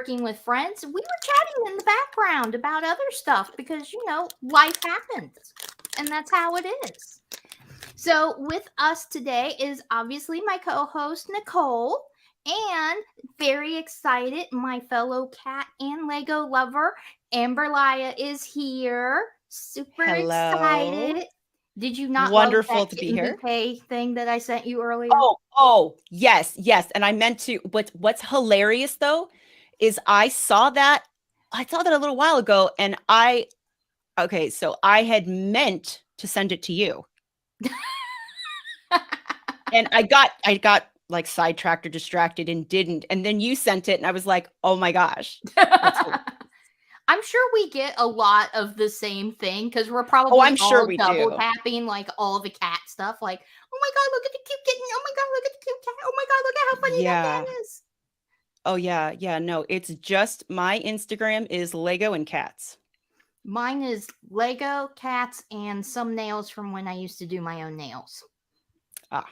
working with friends. We were chatting in the background about other stuff because, life happens. And that's how it is. So with us today is obviously my co-host, Nicole. And very excited, my fellow cat and Lego lover, Amberlia is here. Super excited. Did you not Wonderful love that to be here. bouquet thing that I sent you earlier? Oh, yes. And I meant to. What's hilarious though, is I saw that a little while ago, and so I had meant to send it to you, and I got like sidetracked or distracted and didn't, and then you sent it, and I was like, oh my gosh. I'm sure we get a lot of the same thing because we're probably double tapping like all the cat stuff. Like, oh my god, look at the cute kitten! Oh my god, look at the cute cat! Oh my god, look at how funny that cat is! Oh yeah. No, it's just my Instagram is Lego and cats. Mine is Lego, cats, and some nails from when I used to do my own nails. Ah,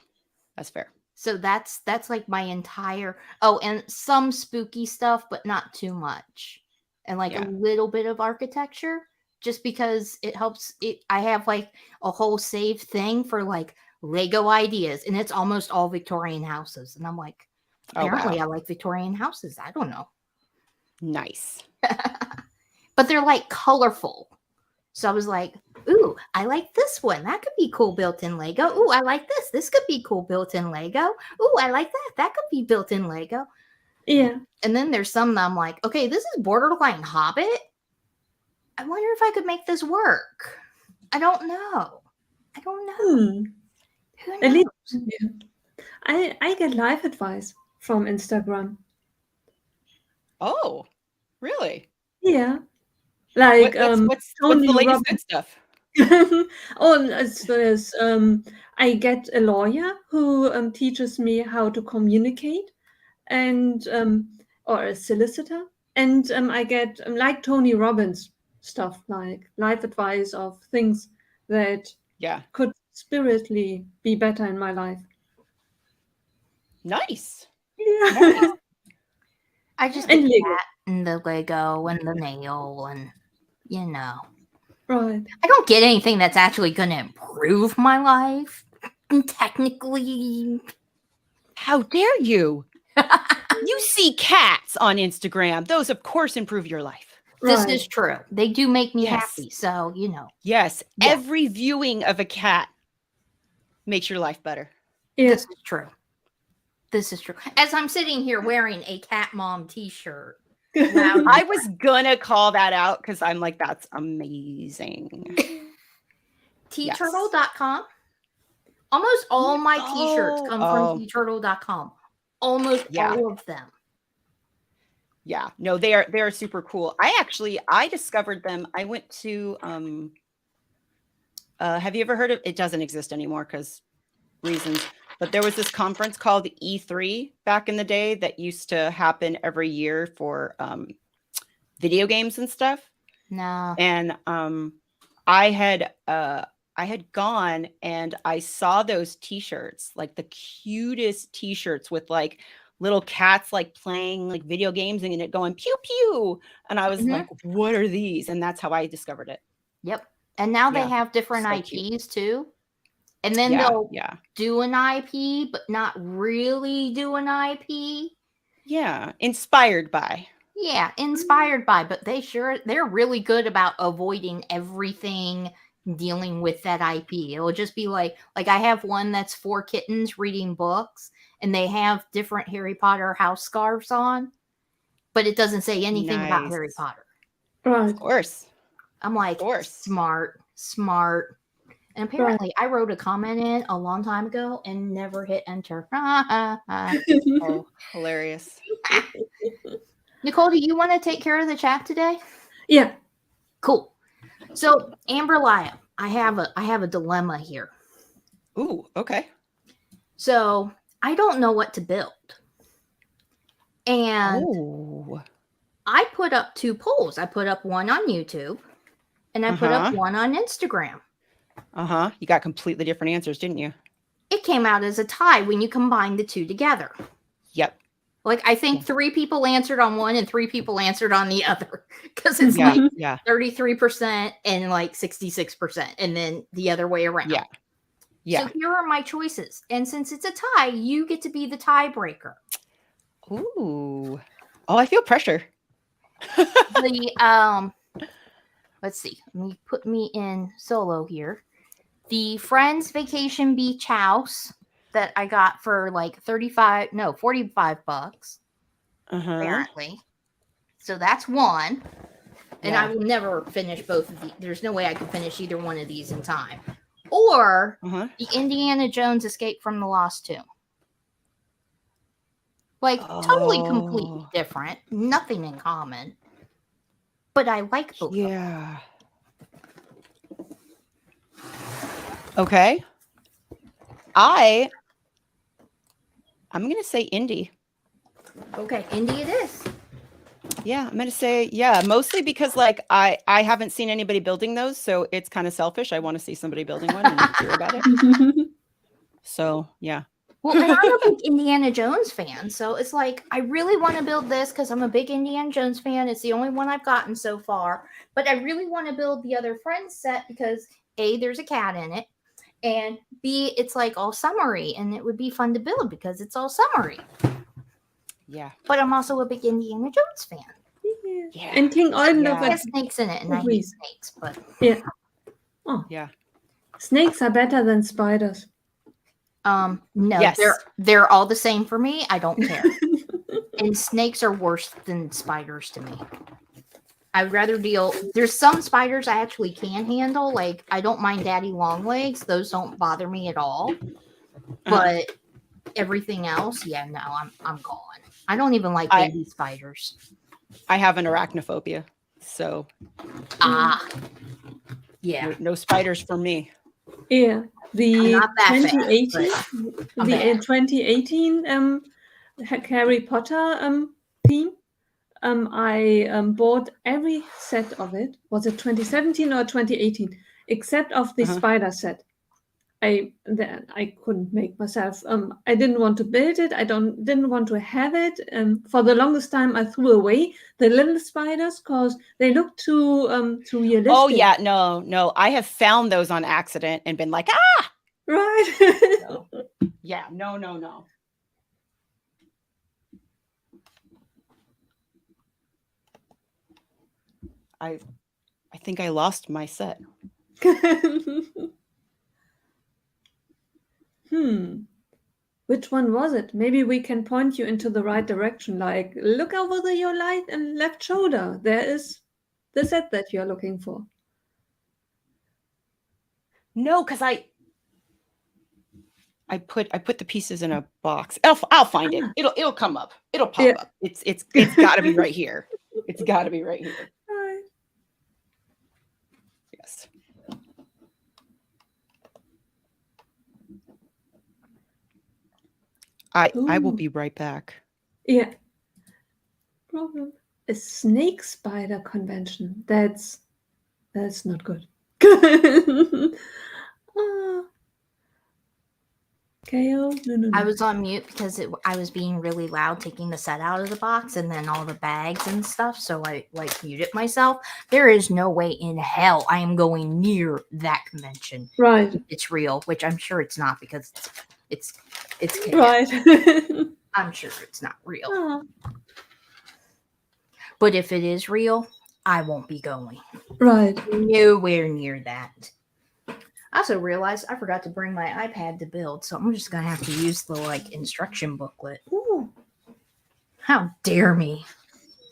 that's fair. So that's like my entire. Oh, and some spooky stuff, but not too much. And like a little bit of architecture, just because it helps. I have like a whole saved thing for like Lego ideas, and it's almost all Victorian houses. And I'm like, apparently I like Victorian houses. I don't know. Nice. But they're like colorful. So I was like, ooh, I like this one. That could be cool built-in Lego. Ooh, I like this. This could be cool built-in Lego. Ooh, I like that. That could be built-in Lego. Yeah. And then there's some that I'm like, okay, this is borderline Hobbit. I wonder if I could make this work. I don't know. Who knows? At least, I get life advice from Instagram. Oh, really? Yeah. Like what's the latest good stuff? I get a lawyer who teaches me how to communicate, and or a solicitor, and I get like Tony Robbins stuff, like life advice of things that could spiritually be better in my life. Nice. Yeah. I just get that and the Lego and the nail and Right. I don't get anything that's actually going to improve my life. Technically. How dare you? You see cats on Instagram. Those, of course, improve your life. This is true. They do make me happy. So, Yes. Every viewing of a cat makes your life better. Yeah. This is true. As I'm sitting here wearing a Cat Mom t-shirt. I was gonna call that out because I'm like, that's amazing. Teaturtle.com. Almost all my t-shirts come from teaturtle.com. Almost all of them. Yeah, no, they are super cool. I discovered them. I went to have you ever heard of it? Doesn't exist anymore because reasons. But there was this conference called E3 back in the day that used to happen every year for video games and stuff. No. And I had gone and I saw those t-shirts, like the cutest t-shirts with like little cats like playing like video games and it going pew pew. And I was like, what are these? And that's how I discovered it. Yep. And now they have different IPs too. And then they'll do an IP, but not really do an IP. Yeah, inspired by. Yeah, inspired by. But they're really good about avoiding everything dealing with that IP. It'll just be like I have one that's 4 kittens reading books, and they have different Harry Potter house scarves on, but it doesn't say anything about Harry Potter. Right. Of course. I'm like, smart. And apparently I wrote a comment in a long time ago and never hit enter. Oh, hilarious. Nicole, do you want to take care of the chat today? Yeah. Cool. So, Amberlia, I have a dilemma here. Ooh, okay. So, I don't know what to build. And I put up 2 polls. I put up one on YouTube and I put up one on Instagram. You got completely different answers, didn't you? It came out as a tie when you combine the 2 together. Yep. Like I think 3 people answered on one and 3 people answered on the other because it's like 33% and like 66%, and then the other way around. Yeah. Yeah. So here are my choices, and since it's a tie, you get to be the tiebreaker. Ooh. Oh, I feel pressure. Let's see. Let me put me in solo here. The Friends Vacation Beach House that I got for like $45 apparently. So that's one. And I will never finish both of these. There's no way I could finish either one of these in time. Or the Indiana Jones Escape from the Lost Tomb. Like, totally completely different. Nothing in common. But I like both of them. Okay. I'm going to say Indy. Okay, Indy it is. Yeah, I'm going to say, mostly because like I haven't seen anybody building those, so it's kind of selfish. I want to see somebody building one and hear about it. So, yeah. Well, and I'm a big Indiana Jones fan, so it's like I really want to build this because I'm a big Indiana Jones fan. It's the only one I've gotten so far, but I really want to build the other Friends set because A, there's a cat in it, and B, it's like all summery, and it would be fun to build because it's all summery. Yeah. But I'm also a big Indiana Jones fan. Yeah. And King Eulenlofer has snakes in it, and I hate snakes, but yeah. Oh. Yeah. Snakes are better than spiders. No, they're all the same for me. I don't care. And snakes are worse than spiders to me. I'd rather deal. There's some spiders I actually can handle. Like I don't mind daddy long legs; those don't bother me at all. But everything else, no, I'm gone. I don't even like baby spiders. I have an arachnophobia, so no spiders for me. Yeah, the 2018 Harry Potter theme. I bought every set of it. Was it 2017 or 2018? Except of the spider set. I couldn't make myself. I didn't want to build it. I didn't want to have it. For the longest time, I threw away the little spiders because they look too realistic. Oh yeah, no. I have found those on accident and been like, right. Yeah, no. I think I lost my set. Which one was it? Maybe we can point you into the right direction. Like, look over your right and left shoulder. There is the set that you're looking for. No, because I put the pieces in a box. I'll find it. It'll come up. It'll pop up. It's got to be right here. It's got to be right here. Right. Yes. I will be right back. Yeah. Problem. A snake spider convention. That's not good. KO? No. I was on mute because I was being really loud taking the set out of the box and then all the bags and stuff. So I muted myself. There is no way in hell I am going near that convention. Right. It's real, which I'm sure it's not because it's right. I'm sure it's not real. But if it is real, I won't be going. Right. Nowhere near that. I also realized I forgot to bring my iPad to build, so I'm just gonna have to use the instruction booklet. Ooh. How dare me!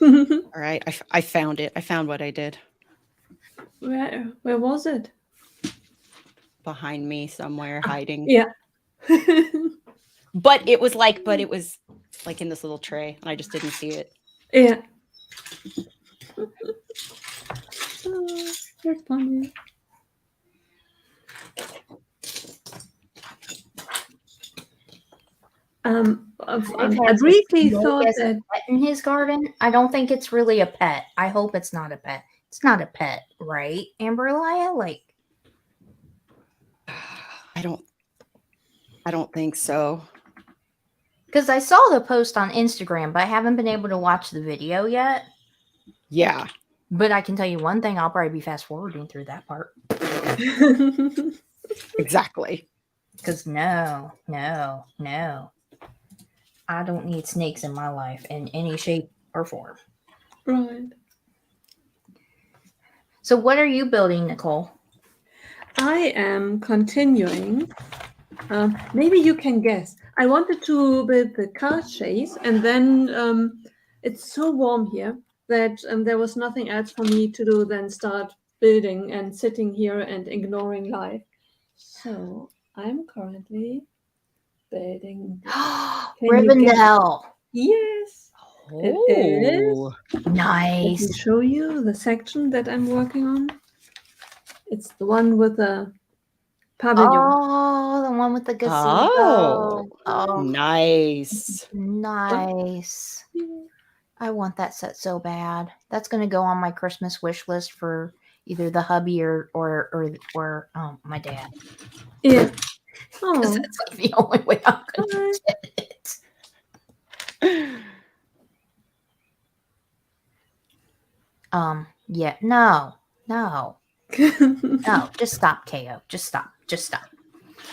All right, I found it. I found what I did. Where was it? Behind me somewhere, hiding. Yeah. But it was like in this little tray, and I just didn't see it. Yeah. You're funny. I briefly thought that pet in his garden. I don't think it's really a pet. I hope it's not a pet. It's not a pet, right, Amberlia? I don't think so. Because I saw the post on Instagram, but I haven't been able to watch the video yet. Yeah. But I can tell you one thing, I'll probably be fast forwarding through that part. Exactly. Because no. I don't need snakes in my life in any shape or form. Right. So what are you building, Nicole? I am continuing. Maybe you can guess. I wanted to build the car chase, and then it's so warm here that there was nothing else for me to do than start building and sitting here and ignoring life. So I'm currently building. Can you guess? Rivendell. Yes, it is. Let me Nice. show you the section that I'm working on. It's the one with the pavilion. Oh, the one with the gazebo. Oh, Nice. nice. I want that set so bad. That's gonna go on my Christmas wish list for either the hubby or my dad. Yeah. Because Oh, that's like the only way I'm gonna get it. Yeah, no, just stop, KO. Just stop.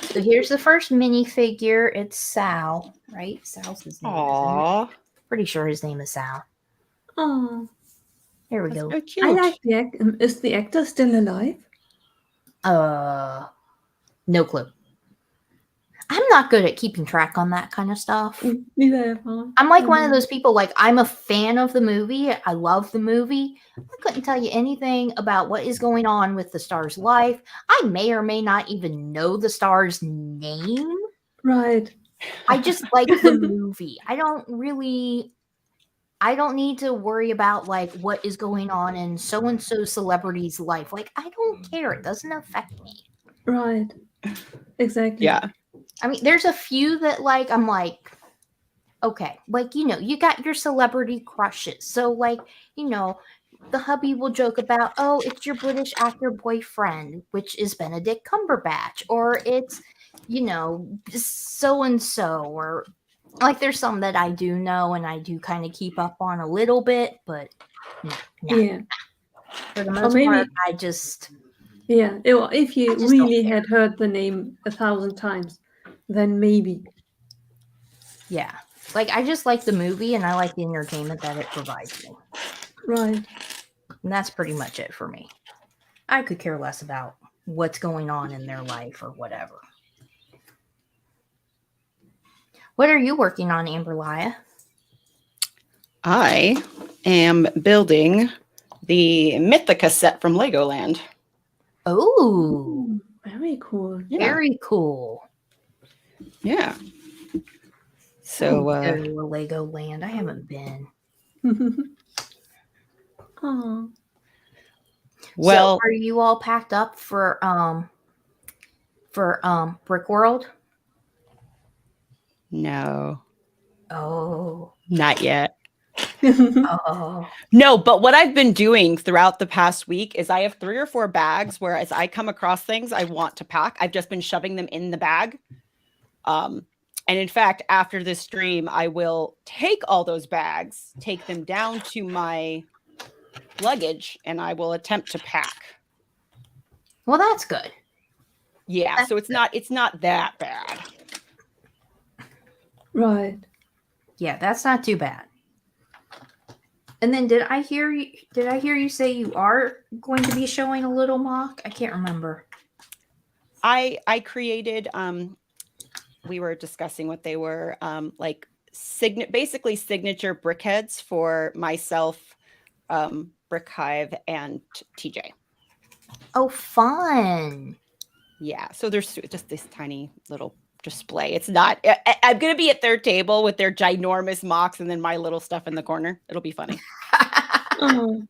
So here's the first minifigure. It's Sal, right? Sal's his name. Isn't it? Aw. Pretty sure his name is Sal. oh, Here we That's go. so cute. I like the actor. Is the actor still alive? No clue. I'm not good at keeping track on that kind of stuff. Neither am I. I'm like one of those people, like, I'm a fan of the movie. I love the movie. I couldn't tell you anything about what is going on with the star's life. I may or may not even know the star's name. Right. I just like the movie. I don't need to worry about like what is going on in so and so celebrity's life. Like, I don't care. It doesn't affect me. Right. Exactly. Yeah. I mean, there's a few that like I'm like, okay, like, you got your celebrity crushes. So like, the hubby will joke about, oh, it's your British actor boyfriend, which is Benedict Cumberbatch, or it's, so and so, or like there's some that I do know and I do kind of keep up on a little bit, but Yeah. for the Or most maybe. part, I just Yeah. If you just really don't care. had heard the name 1,000 times, then maybe. Yeah. Like, I just like the movie and I like the entertainment that it provides me. Right. And that's pretty much it for me. I could care less about what's going on in their life or whatever. What are you working on, Amberlia? I am building the Mythica set from Legoland. Oh, very cool. Yeah. Very cool. Yeah. So go to a Legoland. I haven't been. Oh. Well, so are you all packed up for Brick World? no. Oh. Not yet. Oh. No, but what I've been doing throughout the past week is I have 3 or 4 bags where as I come across things I want to pack, I've just been shoving them in the bag. And in fact, after this stream, I will take all those bags, take them down to my luggage, and I will attempt to pack. Well, that's good. Yeah, That's so it's not that bad. Right. Yeah, that's not too bad. And then did I hear you say you are going to be showing a little mock? I can't remember. I created we were discussing what they were like basically signature brickheads for myself, Brick Hive, and TJ. Oh, fun. Yeah, so there's just this tiny little display. It's not I'm gonna be at their table with their ginormous mocks and then my little stuff in the corner. It'll be funny. Oh.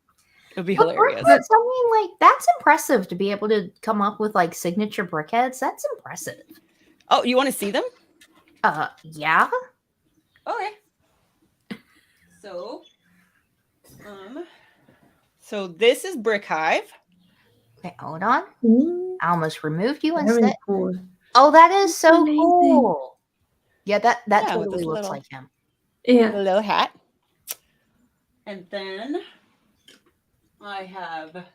It'll be hilarious. That's, I mean, like, that's impressive to be able to come up with like signature brickheads. That's impressive. Oh, you want to see them? Yeah. Okay. So this is Brick Hive. Okay, hold on. Ooh, I almost removed you very instead. cool. Oh, that is so Amazing. cool. Yeah, that Yeah, with totally this looks little- like him. Yeah. a little hat. And then I have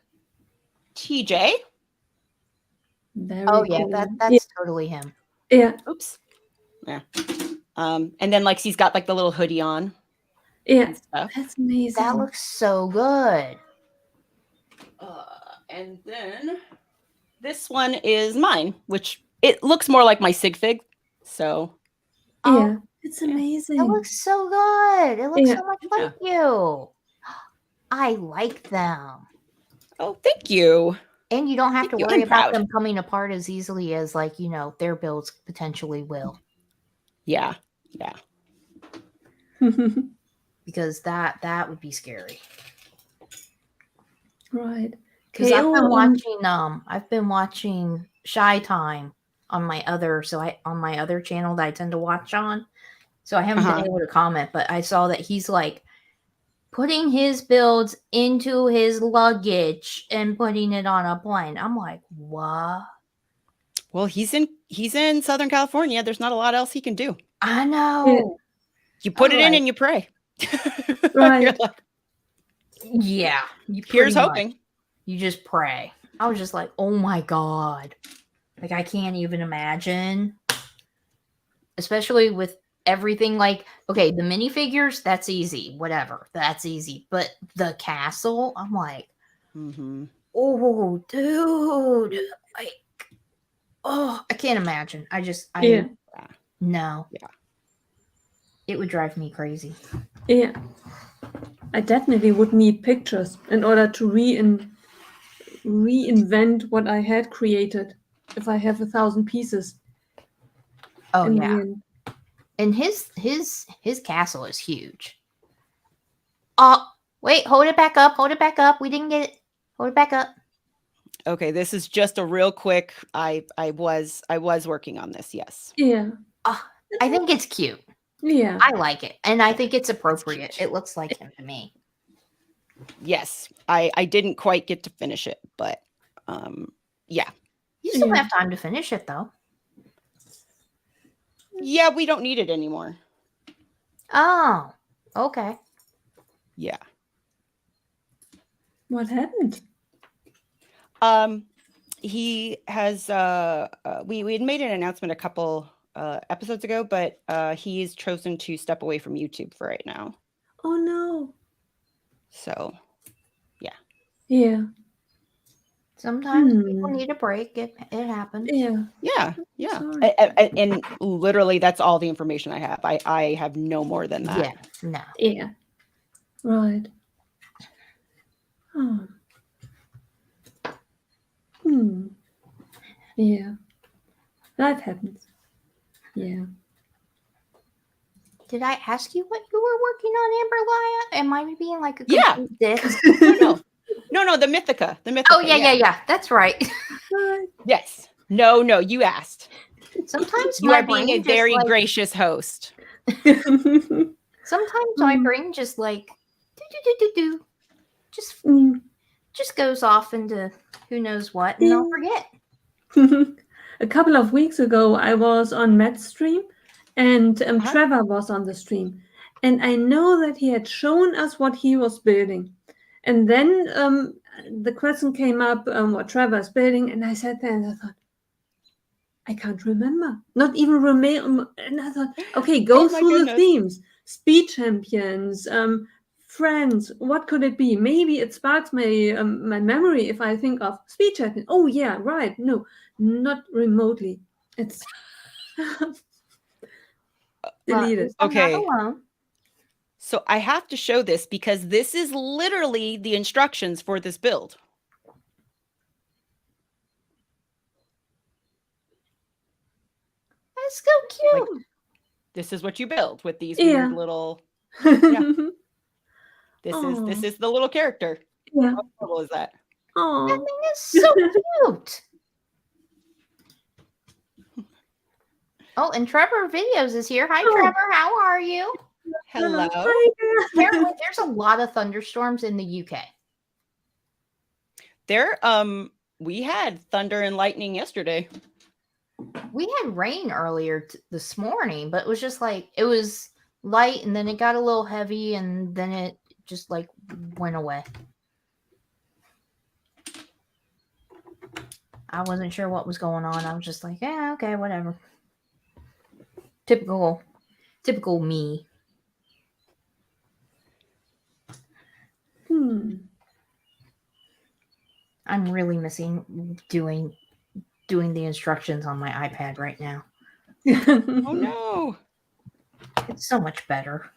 TJ. Very Oh yeah, cool. that's totally him. Yeah. Oops. Yeah. And then like he's got like the little hoodie on Yeah. and stuff. That's amazing. That looks so good. And then this one is mine, which it looks more like my sig fig. So yeah. It's amazing. That looks so good. It looks Yeah. so much like you. I like them. oh, thank you. And you don't have Thank to you. worry I'm about proud. them coming apart as easily as like, their builds potentially will. Yeah. Yeah. Because that would be scary. Right. Because I've been watching Shy Time on my other channel that I tend to watch on. So I haven't been able to comment, but I saw that he's like putting his builds into his luggage and putting it on a plane. I'm like, what? Well, he's in Southern California. There's not a lot else he can do. I know. You put it in like, and you pray. Right. You're like, yeah. here's hoping. You just pray. I was just like, oh my God. Like, I can't even imagine. Especially with everything like, okay, the minifigures, that's easy. Whatever. That's easy. But the castle, I'm like, oh, dude. I can't imagine. No. Yeah. It would drive me crazy. Yeah. I definitely would need pictures in order to reinvent what I had created if I have 1,000 pieces. Oh in the yeah. end. And his castle is huge. Oh, wait, hold it back up. Hold it back up. We didn't get it. Hold it back up. Okay, this is just a real quick. I was working on this. Yes. Yeah. I think it's cute. Yeah. I like it, and I think it's appropriate. It looks like him to me. Yes, I didn't quite get to finish it, but yeah. You still have time to finish it, though. Yeah, we don't need it anymore. Ah, Oh, okay. Yeah. What happened? He has we had made an announcement a couple episodes ago, but he's chosen to step away from YouTube for right now. Oh no. So Yeah. Sometimes people need a break. It happens. Yeah. yeah. Sorry. And literally that's all the information I have. I have no more than that. Yeah. No. Yeah. Right. Oh. Yeah. That happens. Yeah. Did I ask you what you were working on, Amberlia? Am I being like a Yeah. complete dick? No, the Mythica. Oh yeah. That's right. Yes. No, you asked. Sometimes You my are being brain a just, very like, gracious host. Sometimes my brain just like do just goes off into who knows what, and I'll forget. A couple of weeks ago, I was on Matt's stream, and Trevor was on the stream. And I know that he had shown us what he was building. And then the question came up, what Trevor is building, and I sat there and I thought, I can't remember. Not even remember. And I thought, okay, go through the themes. Speed champions, friends, what could it be? Maybe it sparks my my memory if I think of speed champion. Oh yeah, right. No, not remotely. It's deleted. Okay. I'm not alone. So I have to show this because this is literally the instructions for this build. That's so cute. Like, this is what you build with these weird little. This is the little character. Yeah. How cool is that? That thing is so cute. Oh, and Trevor Videos is here. Hi, Trevor. How are you? Hello. Apparently, there's a lot of thunderstorms in the UK. We had thunder and lightning yesterday. We had rain earlier this morning, but it was just like it was light and then it got a little heavy and then it just like went away. I wasn't sure what was going on. I was just like, yeah, okay, whatever. Typical me. I'm really missing doing the instructions on my iPad right now. Oh no. It's so much better.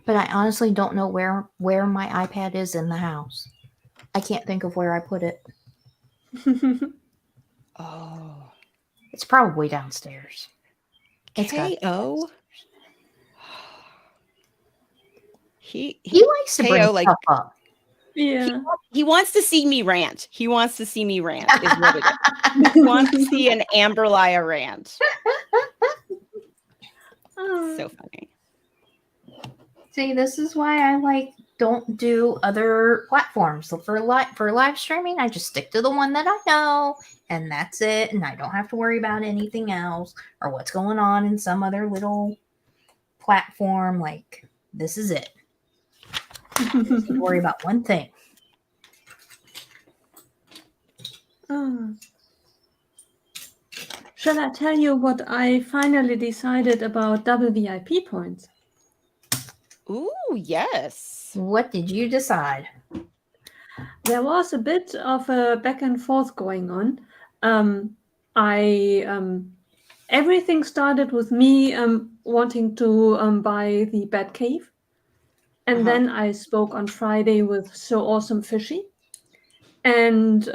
But I honestly don't know where my iPad is in the house. I can't think of where I put it. Oh. It's probably downstairs. It's got to be KO. downstairs. He likes to bring KO, like, stuff up. Yeah. he wants to see me rant. He wants to see me rant is what it is. He wants to see an Amberlia rant. So funny. See, this is why I don't do other platforms. So for live streaming, I just stick to the one that I know, and that's it. And I don't have to worry about anything else or what's going on in some other little platform. Like, this is it. I just need to worry about one thing. Shall I tell you what I finally decided about double VIP points? Ooh, yes. What did you decide? There was a bit of a back and forth going on. Everything started with me wanting to buy the Batcave. And then I spoke on Friday with So Awesome Fishy. And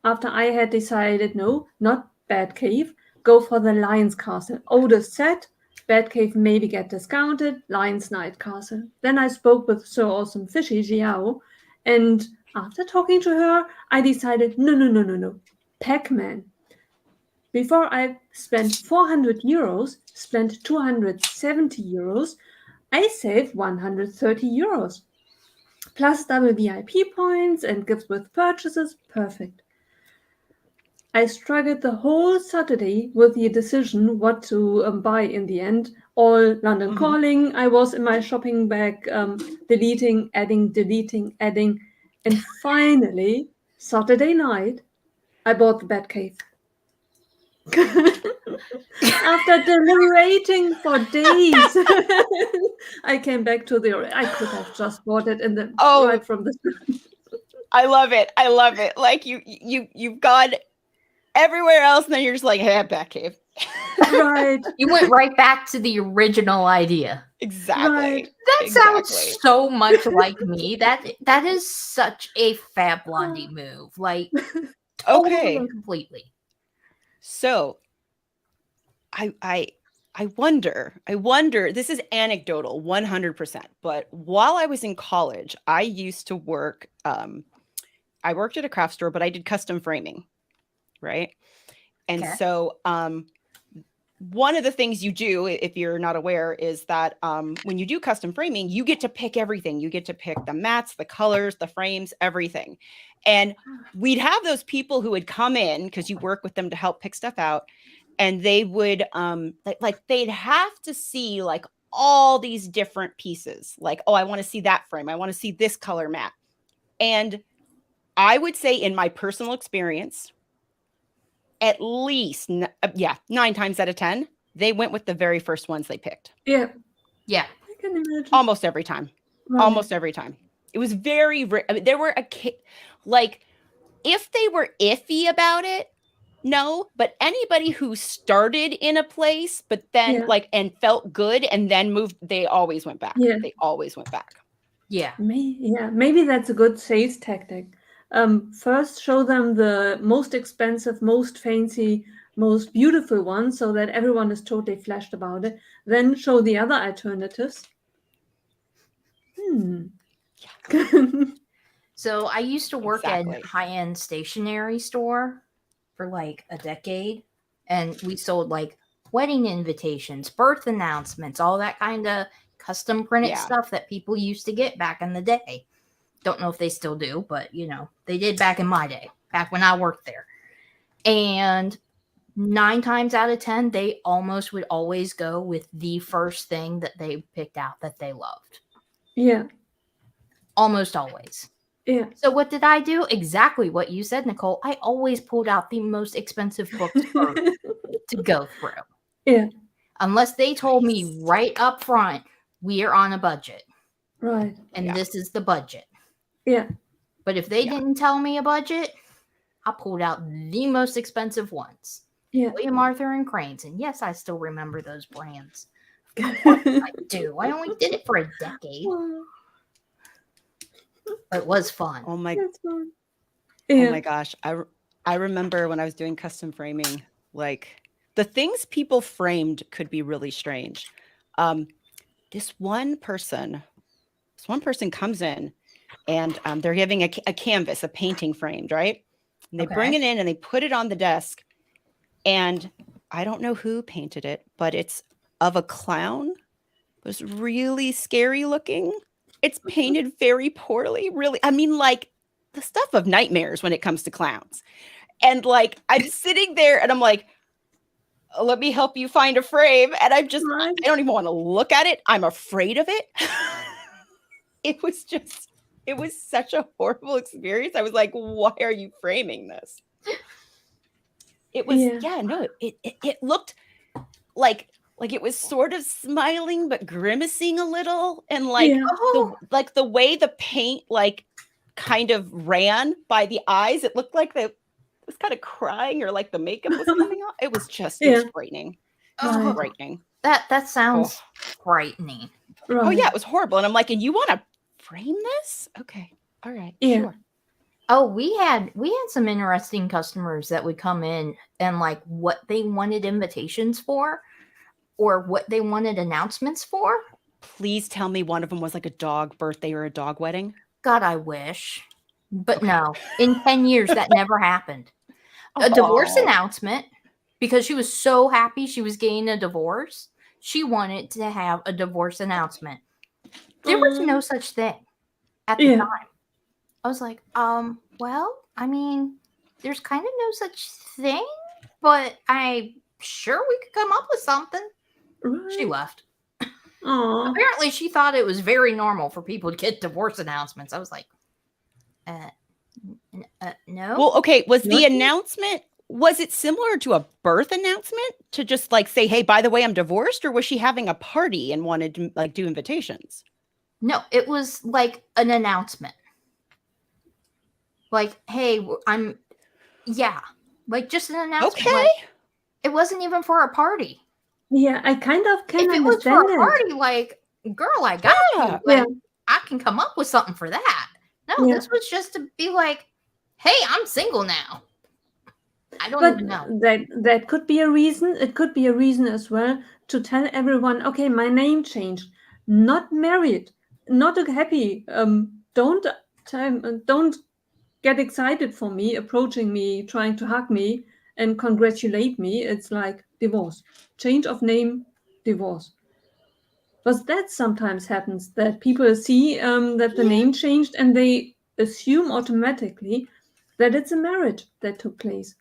after I had decided, no, not Batcave, go for the Lion's Castle. Otis said, Batcave maybe get discounted, Lion's Night Castle. Then I spoke with So Awesome Fishy, Jiao, and after talking to her, I decided, no, Pac-Man. Before I spent 400 euros, spent 270 euros, I saved 130 euros. Plus double VIP points and gifts with purchases, perfect. I struggled the whole Saturday with the decision what to buy in the end. All London Calling, I was in my shopping bag, deleting, adding. And finally, Saturday night, I bought the Batcave. After deliberating for days, I came back to I could have just bought it right from the start. I love it. Like you've gone everywhere else, and then you're just like, hey, Batcave. Right. You went right back to the original idea. Exactly. Right. That sounds so much like me. That is such a FabBlondie move. Like, totally and completely. So I wonder, this is anecdotal 100%, but while I was in college, I used to work, I worked at a craft store, but I did custom framing, right? And so one of the things you do, if you're not aware, is that when you do custom framing, you get to pick everything. You get to pick the mats, the colors, the frames, everything. And we'd have those people who would come in because you work with them to help pick stuff out. And they would they'd have to see like all these different pieces. Like, oh, I want to see that frame. I want to see this color mat. And I would say in my personal experience, at least 9 times out of 10, they went with the very first ones they picked. Yeah. I can imagine. Almost every time. Right. Almost every time. It was very rare. I mean, there were if they were iffy about it, no, but anybody who started in a place, but then and felt good and then moved, they always went back. Yeah. They always went back. Yeah. Maybe that's a good sales tactic. First, show them the most expensive, most fancy, most beautiful one so that everyone is totally flashed about it. Then show the other alternatives. So I used to work at a high-end stationery store for like a decade, and we sold like wedding invitations, birth announcements, all that kind of custom printed stuff that people used to get back in the day. Don't know if they still do, but they did back in my day, back when I worked there. And 9 times out of 10, they almost would always go with the first thing that they picked out that they loved. Yeah. Almost always. Yeah. So what did I do? Exactly what you said, Nicole. I always pulled out the most expensive books first to go through. Yeah. Unless they told me right up front, we are on a budget. Right. And this is the budget. Yeah. But if they didn't tell me a budget, I pulled out the most expensive ones. Yeah. William Arthur and Cranes. And yes, I still remember those brands. Of course I do. I only did it for a decade. But it was fun. Oh my, That's fun. oh Yeah. my gosh. I remember when I was doing custom framing, like the things people framed could be really strange. This one person comes in and they're giving a canvas, a painting framed, right? And they bring it in and they put it on the desk. And I don't know who painted it, but it's of a clown. It was really scary looking. It's painted very poorly, really. I mean, like the stuff of nightmares when it comes to clowns. And like, I'm sitting there and I'm like, let me help you find a frame. And I don't even want to look at it. I'm afraid of it. It was such a horrible experience. I was like, why are you framing this? It was, it looked like it was sort of smiling, but grimacing a little. And like, the way the paint, like kind of ran by the eyes, it looked like it was kind of crying or like the makeup was coming off. It was just, it was frightening. It was frightening. That sounds frightening. Right. Oh yeah, it was horrible. And I'm like, and you want to frame this? Okay. All right. Sure. Oh, we had some interesting customers that would come in and like what they wanted invitations for or what they wanted announcements for. Please tell me one of them was like a dog birthday or a dog wedding. God, I wish. But no, in 10 years, that never happened. A divorce announcement, because she was so happy she was getting a divorce. She wanted to have a divorce announcement. There was no such thing at the time. I was like, well, I mean, there's kind of no such thing, but I'm sure we could come up with something. Right. She left. Apparently, she thought it was very normal for people to get divorce announcements. I was like, no. Well, okay. Was the announcement, was it similar to a birth announcement to just like say, hey, by the way, I'm divorced? Or was she having a party and wanted to like do invitations? No, it was like an announcement. Like, hey, like just an announcement. Okay. Like, it wasn't even for a party. Yeah, I kind of can understand. If it was for a party, like, girl, I got you. Like, I can come up with something for that. No, this was just to be like, hey, I'm single now. I don't even know. That could be a reason. It could be a reason as well to tell everyone, okay, my name changed. Not married, not happy. Don't get excited for me, approaching me, trying to hug me and congratulate me. It's like divorce, change of name, divorce. But that sometimes happens, that people see that the name changed and they assume automatically that it's a marriage that took place.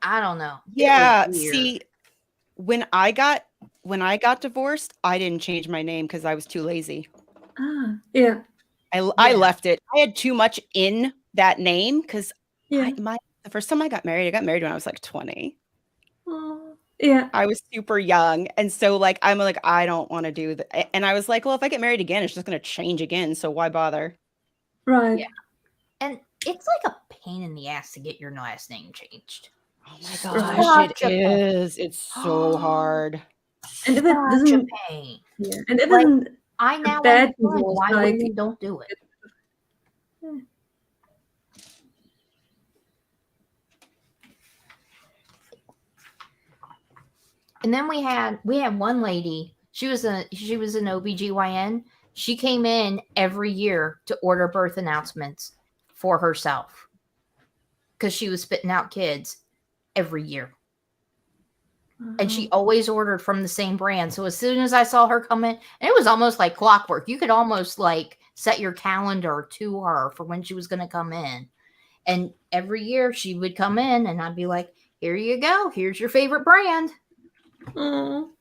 I don't know. Yeah. See, when I got divorced, I didn't change my name because I was too lazy. Yeah. I left it. I had too much in that name because the first time I got married when I was like 20. Yeah. I was super young. And so like, I'm like, I don't want to do that. And I was like, well, if I get married again, it's just going to change again. So why bother? Right. Yeah. And it's like a pain in the ass to get your last name changed. Oh my gosh, it is. It's so hard. And if it doesn't, pain. Yeah. And if it isn't I now bad understand divorce, why like, women don't do it. And then we had one lady. She was an OBGYN. She came in every year to order birth announcements for herself because she was spitting out kids every year. And she always ordered from the same brand. So as soon as I saw her come in, and it was almost like clockwork. You could almost like set your calendar to her for when she was going to come in. And every year she would come in and I'd be like, here you go. Here's your favorite brand. Oh.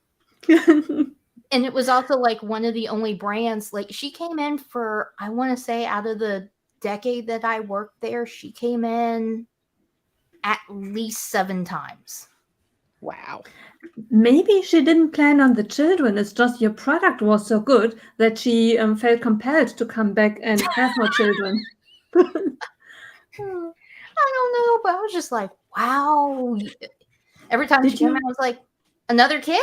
And it was also like one of the only brands, like she came in for, I want to say out of the decade that I worked there, she came in at least 7 times. Wow. Maybe she didn't plan on the children. It's just your product was so good that she felt compelled to come back and have more children. I don't know, but I was just like, wow. Every time Did she came you- in, I was like, another kid?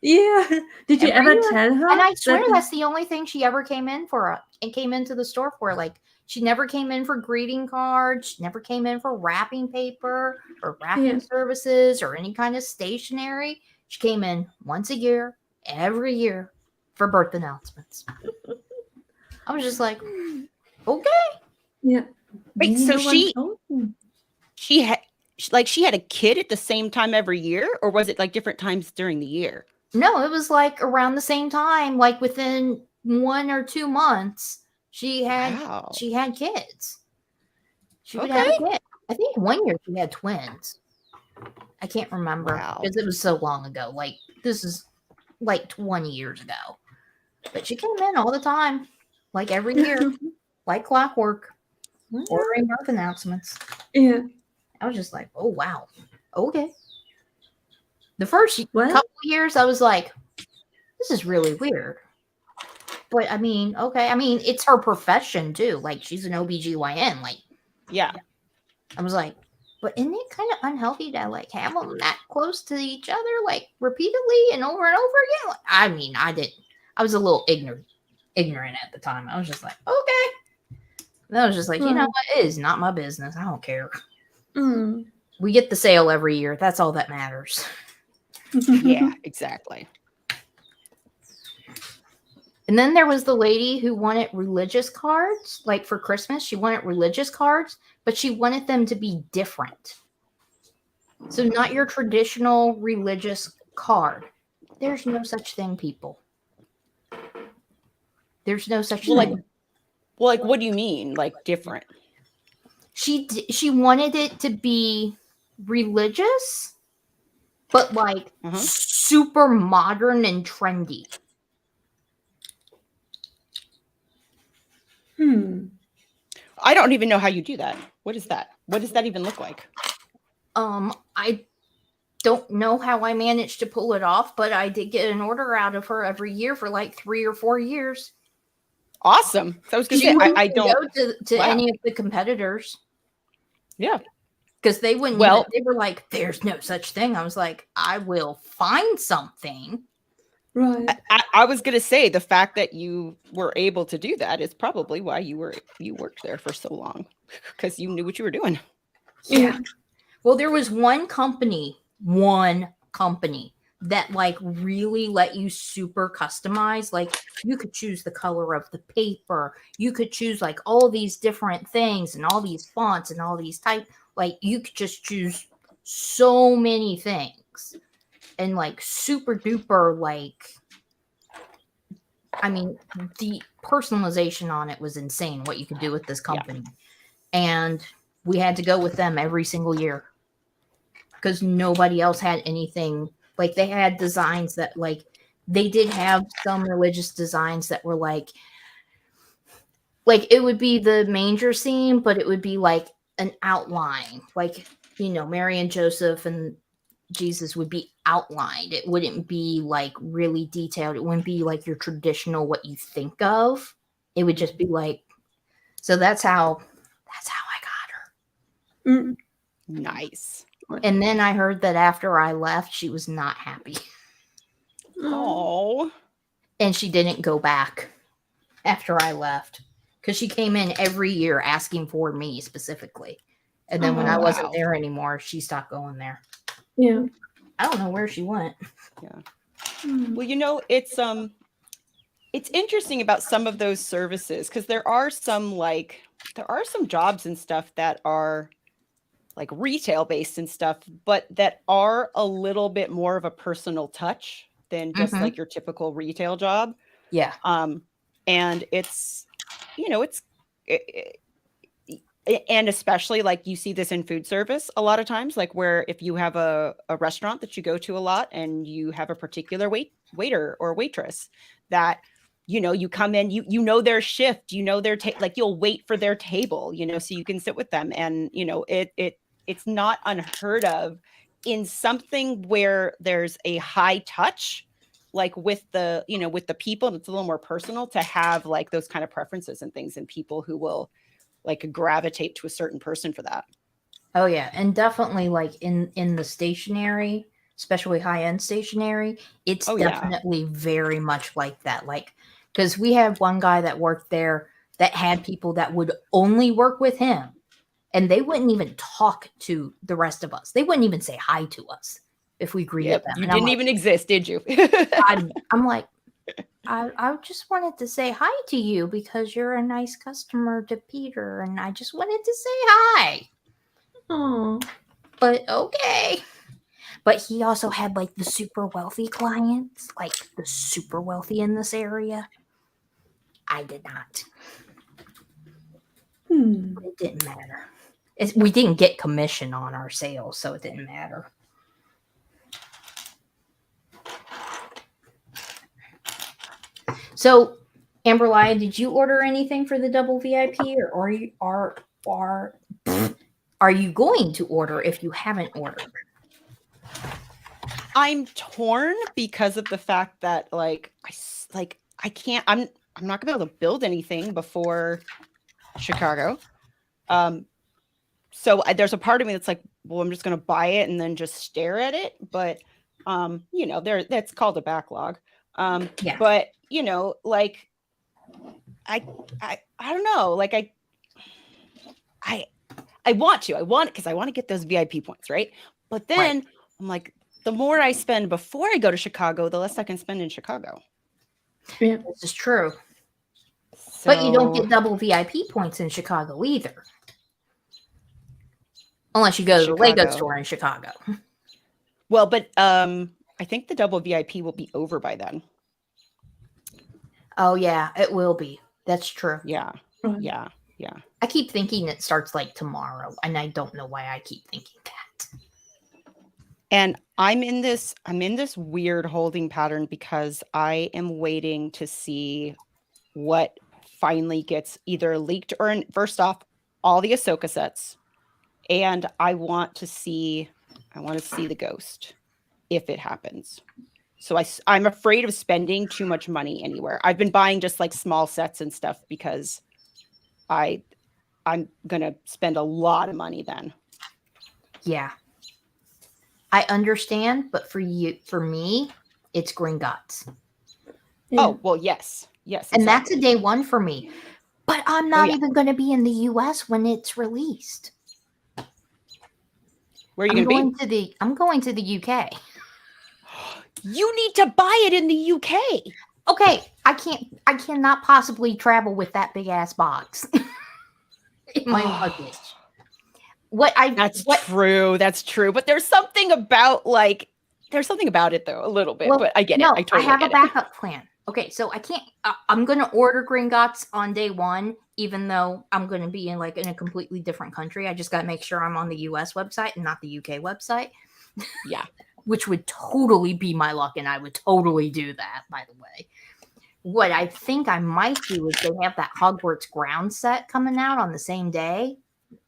Yeah. Did you Every ever year. tell her? And I swear that- that's the only thing she ever came in for and came into the store for. Like, she never came in for greeting cards. She never came in for wrapping paper or wrapping Yeah. services or any kind of stationery. She came in once a year, every year, for birth announcements. I was just like, okay. Yeah. Wait, Maybe so no one told you. she had a kid at the same time every year, or was it like different times during the year? No, it was like around the same time, like within 1 or 2 months, she had Wow. kids. She would have a kid. I think 1 year she had twins. I can't remember Wow. because it was so long ago. Like this is like 20 years ago. But she came in all the time, like every year, like clockwork, ordering birth announcements. Yeah. I was just like, oh wow, okay. The first Well- couple years, I was like, this is really weird. But I mean, okay. I mean, it's her profession too. Like she's an OBGYN. Like, Yeah. I was like, but isn't it kind of unhealthy to like have them that close to each other, like repeatedly and over again? Like, I mean, I was a little ignorant at the time. I was just like, okay. And I was just like, you know Right. what? It is not my business. I don't care. Mm. We get the sale every year. That's all that matters. Yeah, exactly. And then there was the lady who wanted religious cards, like for Christmas. She wanted religious cards, but she wanted them to be different. So not your traditional religious card. There's no such thing, people. There's no such Well, thing. like, what do you mean, like different? She wanted it to be religious, but like super modern and trendy. I don't even know how you do that. What is that? What does that even look like? I don't know how I managed to pull it off, but I did get an order out of her every year for like 3 or 4 years. Awesome. So I was going to She say, wouldn't I don't go to wow. any of the competitors. Yeah. Because they wouldn't. Well, they were like, "There's no such thing." I was like, "I will find something." Right. I was going to say the fact that you were able to do that is probably why you worked there for so long, because you knew what you were doing. Yeah. Well, there was one company that like really let you super customize. Like you could choose the color of the paper. You could choose like all these different things and all these fonts and all these types. Like you could just choose so many things and like super duper like, I mean, the personalization on it was insane what you could do with this company. And we had to go with them every single year because nobody else had anything. Like they had designs that like they did have some religious designs that were like it would be the manger scene, but it would be like an outline, like, you know, Mary and Joseph and Jesus would be outlined. It wouldn't be like really detailed. It wouldn't be like your traditional what you think of. It would just be like, so that's how I got her. Nice. And then I heard that after I left, she was not happy. Oh. And she didn't go back after I left because she came in every year asking for me specifically. And then when I wasn't there anymore, she stopped going there. Yeah. I don't know where she went. Yeah. Well, you know, it's interesting about some of those services because there are some jobs and stuff that are like retail based and stuff, but that are a little bit more of a personal touch than just like your typical retail job. Yeah. And it's, you know, and especially like you see this in food service a lot of times, like where if you have a restaurant that you go to a lot and you have a particular waiter or waitress that, you come in, you know their shift, their like you'll wait for their table, so you can sit with them. And it's not unheard of in something where there's a high touch, like with the with the people, and it's a little more personal, to have like those kind of preferences and things, and people who will like gravitate to a certain person for that. Oh yeah, and definitely like in the stationery, especially high-end stationery, it's definitely very much like that. Like, because we had one guy that worked there that had people that would only work with him, and they wouldn't even talk to the rest of us. They wouldn't even say hi to us if we greeted them. You and didn't even exist, did you? I'm like, I just wanted to say hi to you because you're a nice customer to Peter, and I just wanted to say hi. Oh, But okay. But he also had like the super wealthy clients, like the super wealthy in this area. I did not. It didn't matter. We didn't get commission on our sales, so it didn't matter. So, Amberlia, did you order anything for the double VIP, or are you going to order if you haven't ordered? I'm torn because of the fact that I can't. I'm not gonna be able to build anything before Chicago. So there's a part of me that's like, well, I'm just gonna buy it and then just stare at it. But that's called a backlog. Yeah. But like I don't know. Like I want it because I want to get those VIP points, right? But then I'm like, the more I spend before I go to Chicago, the less I can spend in Chicago. yeah. This is true. So, but you don't get double VIP points in Chicago either. Unless you go to the Lego store in Chicago. Well, but I think the double VIP will be over by then. Oh, yeah, it will be. That's true. Yeah. Yeah. Yeah. I keep thinking it starts like tomorrow, and I don't know why I keep thinking that. And I'm in this weird holding pattern because I am waiting to see what finally gets either leaked or first off, all the Ahsoka sets. And I want to see the Ghost if it happens. So I'm afraid of spending too much money anywhere. I've been buying just like small sets and stuff because I'm going to spend a lot of money then. Yeah. I understand, but for me, it's Gringotts. Yeah. Oh, well, yes. Yes. Exactly. And that's a day one for me. But I'm not even going to be in the US when it's released. Where are you going to be? I'm going to the UK. You need to buy it in the UK. Okay, I cannot possibly travel with that big ass box in my luggage. That's true. But there's something about it though, a little bit. Well, but I get it. I totally have a backup plan. Okay, so I can't. I'm gonna order Gringotts on day one, even though I'm gonna be in a completely different country. I just gotta make sure I'm on the US website and not the UK website. Yeah. Which would totally be my luck, and I would totally do that, by the way. What I think I might do is they have that Hogwarts ground set coming out on the same day.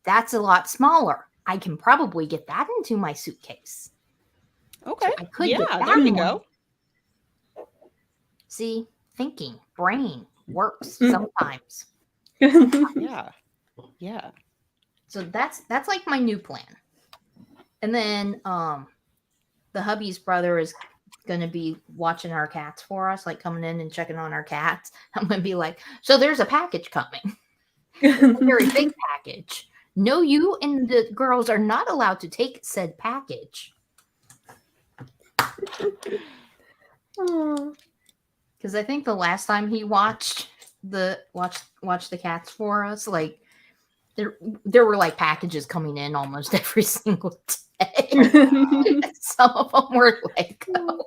That's a lot smaller. I can probably get that into my suitcase. Okay. So I could get that there you go. See, brain works sometimes. Yeah. Yeah. So that's like my new plan. And then the hubby's brother is going to be watching our cats for us, like coming in and checking on our cats. I'm going to be like, so there's a package coming. A very big package. No, you and the girls are not allowed to take said package. Because I think the last time he watched the cats for us, like there were like packages coming in almost every single day. Some of them were like, oh.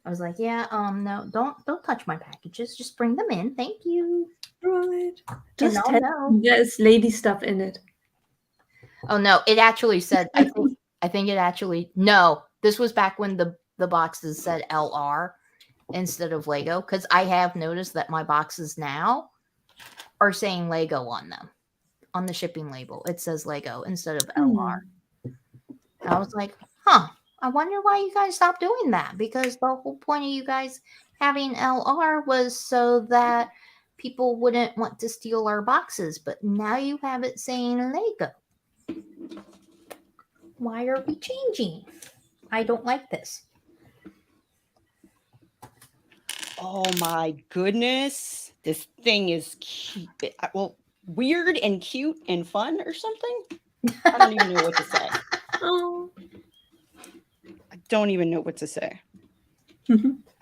I was like, yeah, no, don't touch my packages. Just bring them in. Thank you. Right. right. Just oh tell no. me there's lady stuff in it. Oh no, it actually said I think it actually no. This was back when the boxes said LR instead of Lego, because I have noticed that my boxes now are saying Lego on them. On the shipping label, it says Lego instead of LR. I was like, huh, I wonder why you guys stopped doing that, because the whole point of you guys having LR was so that people wouldn't want to steal our boxes, but now you have it saying Lego. Why are we changing? I don't like this. Oh my goodness. This thing is cute. Well, weird and cute and fun or something. I don't even know what to say. Oh. I don't even know what to say.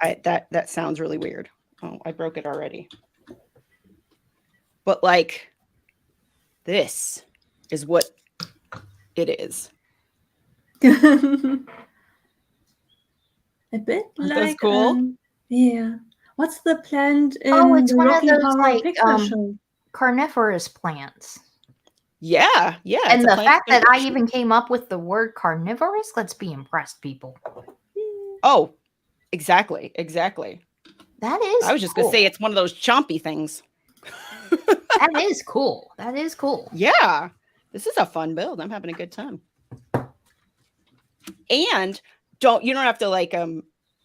That sounds really weird. Oh, I broke it already. But like, this is what it is. A bit Aren't those like cool? yeah. What's the plant in Oh, it's the one of Rocky those Horror Picture Show? carnivorous plants. Yeah. And It's a the plant fact that I connection. even came up with the word carnivorous, let's be impressed, people. Oh, exactly. That is I was just cool. gonna say it's one of those chompy things. That is cool. That is cool. Yeah. This is a fun build. I'm having a good time. And you don't have to like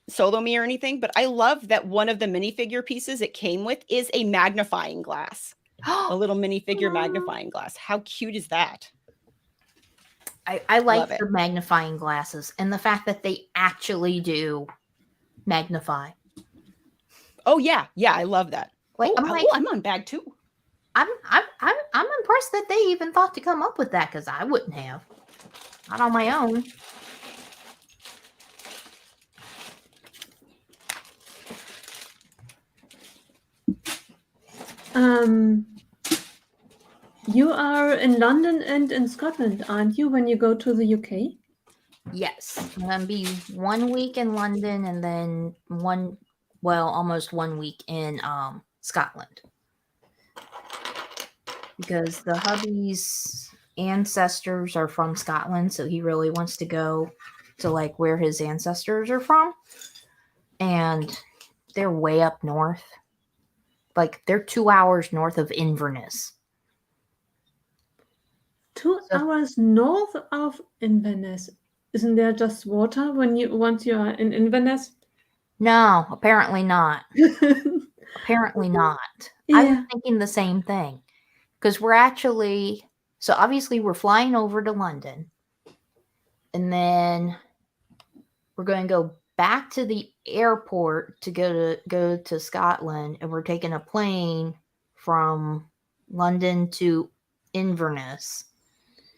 solo me or anything, but I love that one of the minifigure pieces it came with is a magnifying glass. A little minifigure magnifying glass. How cute is that? I like Love it. the magnifying glasses and the fact that they actually do magnify. Oh yeah, I love that. Like, I'm on bag 2. I'm impressed that they even thought to come up with that, because I wouldn't have. Not on my own. You are in London and in Scotland, aren't you, when you go to the UK? Yes. I'm gonna be 1 week in London and then almost 1 week in Scotland. Because the hubby's ancestors are from Scotland, so he really wants to go to like where his ancestors are from. And they're way up north. Like, they're 2 hours north of Inverness. 2 hours north of Inverness. Isn't there just water once you are in Inverness? No, apparently not. Apparently not. I was thinking the same thing. Because obviously we're flying over to London. And then we're going to go back to the airport to go to Scotland, and we're taking a plane from London to Inverness.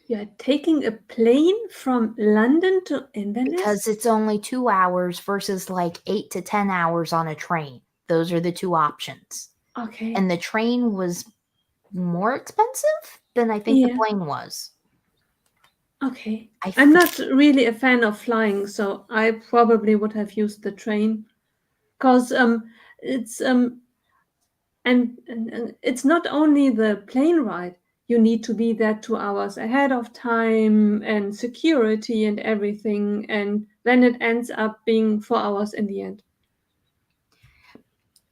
You're taking a plane from London to Inverness? Because it's only 2 hours versus like 8 to 10 hours on a train. Those are the two options. Okay. And the train was more expensive than I think the plane was. Okay. I'm not really a fan of flying, so I probably would have used the train. Because it's and it's not only the plane ride. You need to be there 2 hours ahead of time and security and everything, and then it ends up being 4 hours in the end.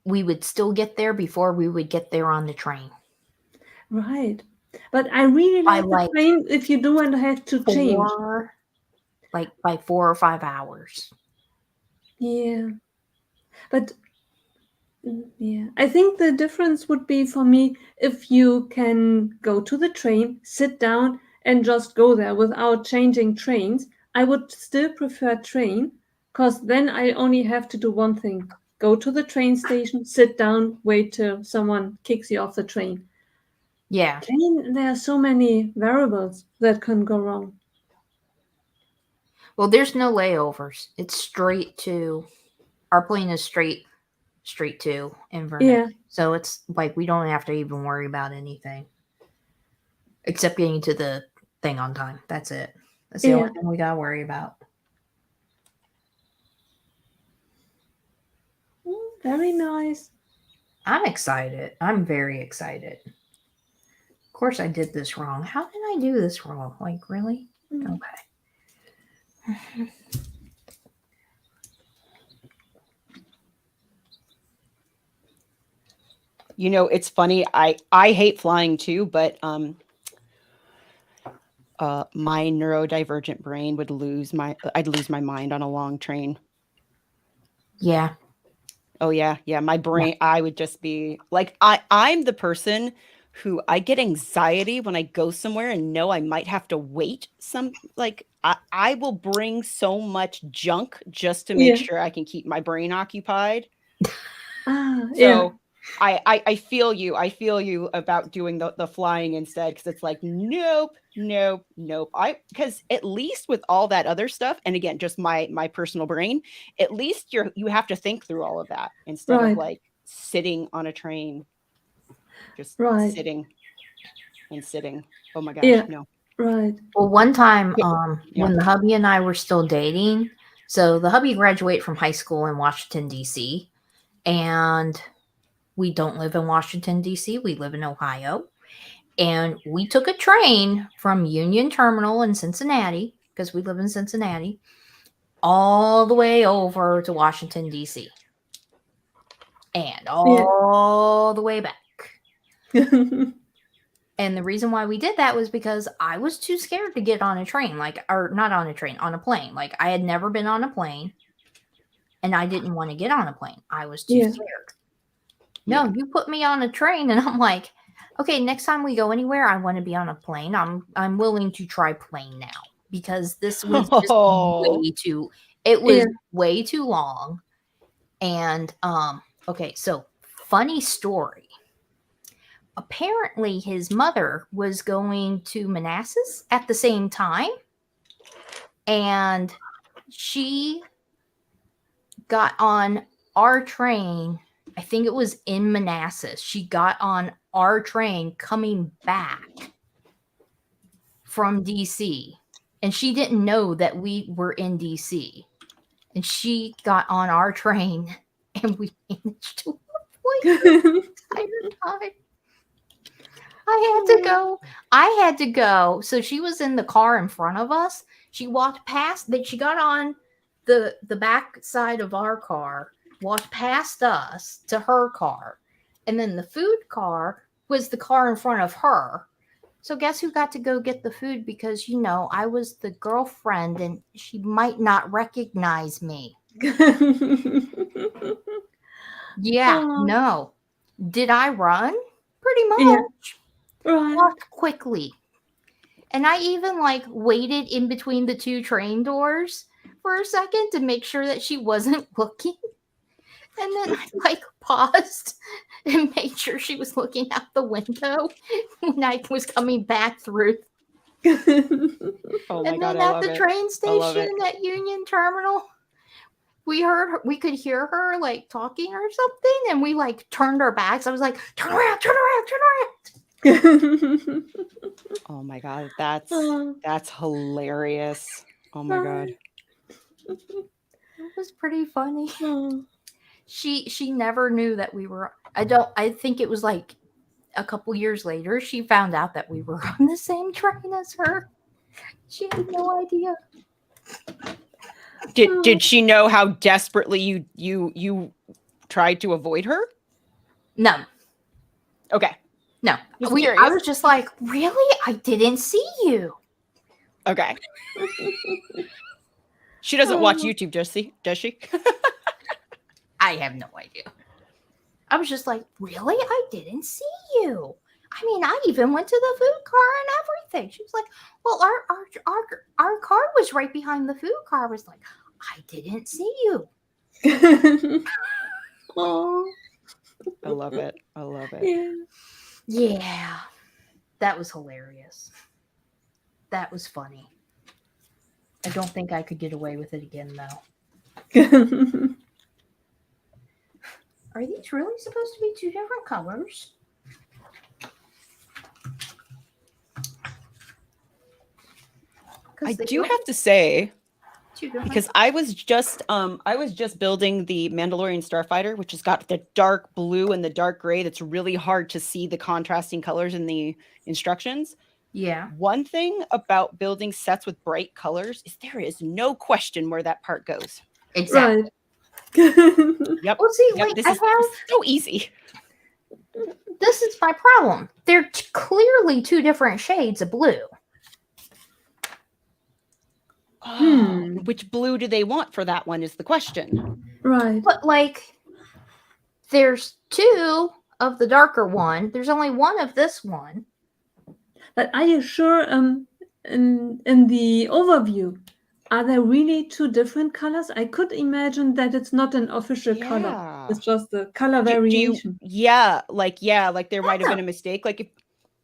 We would still get there before we would get there on the train. Right. But I really like the train if you don't have to change. By 4 or 5 hours. Yeah. But yeah, I think the difference would be for me if you can go to the train, sit down, and just go there without changing trains. I would still prefer train, because then I only have to do one thing: go to the train station, sit down, wait till someone kicks you off the train. Yeah. Plane, there are so many variables that can go wrong. Well, there's no layovers. It's straight to our plane is straight to Inverness. Yeah. So it's like we don't have to even worry about anything except getting to the thing on time. That's it. That's the only thing we gotta worry about. Very nice. I'm excited. I'm very excited. Of course, I did this wrong. How did I do this wrong? Like, really? Mm. Okay. You know, it's funny. I hate flying too, but my neurodivergent brain would I'd lose my mind on a long train. Yeah. Oh yeah, yeah. My brain, I would just be like, I'm the person who I get anxiety when I go somewhere and know I might have to wait I will bring so much junk just to make Yeah. sure I can keep my brain occupied. Ah, yeah. So I feel you. I feel you about doing the flying instead, because it's like, nope, nope, nope. Because at least with all that other stuff, and again, just my personal brain, at least you have to think through all of that instead of Right. like sitting on a train, just Right. sitting and sitting. Oh my gosh, Yeah. no. Right. Well, one time, Yeah. when the hubby and I were still dating, so the hubby graduated from high school in Washington, D.C., and we don't live in Washington, D.C., we live in Ohio. And we took a train from Union Terminal in Cincinnati, because we live in Cincinnati, all the way over to Washington, D.C., and all the way back. And the reason why we did that was because I was too scared to get on a train, or not on a train, on a plane. Like, I had never been on a plane, and I didn't want to get on a plane. I was too Yeah. scared. No, Yeah. you put me on a train, and I'm like, okay, next time we go anywhere, I want to be on a plane. I'm willing to try plane now, because this was just Oh. way too. It was Yeah. way too long. And okay, so funny story. Apparently his mother was going to Manassas at the same time, and she got on our train. I think it was in Manassas. She got on our train coming back from DC, and she didn't know that we were in DC. And she got on our train, and we managed to avoid the entire time. I had to go. So she was in the car in front of us. She walked past that she got on the back side of our car, walked past us to her car. And then the food car was the car in front of her. So guess who got to go get the food, because I was the girlfriend and she might not recognize me. Yeah, Oh, no. Did I run? Pretty yeah. much. Right. Walked quickly. And I even waited in between the two train doors for a second to make sure that she wasn't looking. And then I paused and made sure she was looking out the window when I was coming back through. Oh my And God, then I at love the it. train I love station it. at Union Terminal, we could hear her talking or something, and we turned our backs. I was like, turn around, turn around, turn around. Oh my God, Oh, that's hilarious. Oh my God. It was pretty funny. oh. She never knew that we were. I think it was a couple years later she found out that we were on the same train as her. She had no idea. Did she know how desperately you tried to avoid her? No, Okay. no. Just I curious. was just like, really? I didn't see you. Okay. She doesn't watch YouTube, does she? I have no idea. I was just like, really? I didn't see you. I mean, I even went to the food car and everything. She was like, well, our car was right behind the food car. I was like, I didn't see you. Oh, I love it. I love it. yeah. Yeah, that was hilarious. That was funny. I don't think I could get away with it again, though. Are these really supposed to be two different colors? I do have to say, Two different. Because I was just building the Mandalorian Starfighter, which has got the dark blue and the dark gray. That's really hard to see the contrasting colors in the instructions. Yeah. One thing about building sets with bright colors is there is no question where that part goes. Exactly. Right. Yep. Well, see, Yep. like This I is have. so easy. This is my problem. They're clearly two different shades of blue. Oh, which blue do they want for that one is the question. Right. But like, there's two of the darker one. There's only one of this one. But are you sure in the overview, are there really two different colors? I could imagine that it's not an official color. Yeah. It's just a color Do you, variation. like there might have been a mistake. Like if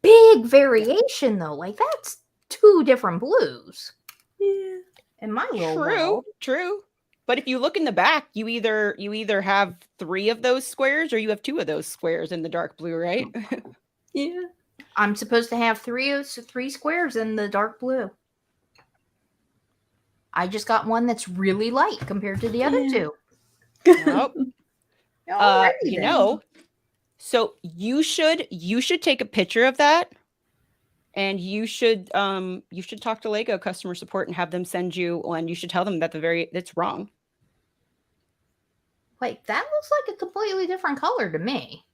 Big variation though. Like that's two different blues. Yeah. In my little world. True. But if you look in the back, you either have 3 of those squares or you have 2 of those squares in the dark blue, right? Yeah. I'm supposed to have three squares in the dark blue. I just got one that's really light compared to the other Yeah. two. Nope. Alrighty You then. know, so you should take a picture of that, and you should talk to Lego customer support and have them send you, and you should tell them that that's wrong. Like that looks like a completely different color to me.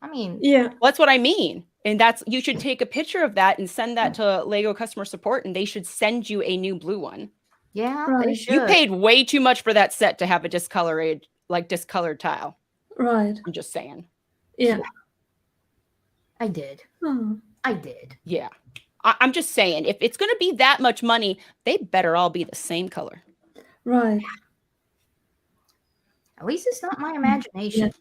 I mean, Yeah. Well, that's what I mean. And you should take a picture of that and send that to Lego customer support, and they should send you a new blue one. yeah, they Right. should. You paid way too much for that set to have a discolored tile. Right. I'm just saying. Yeah. I did. Oh. I did. Yeah. I'm just saying, if it's going to be that much money, they better all be the same color. Right. At least it's not my imagination.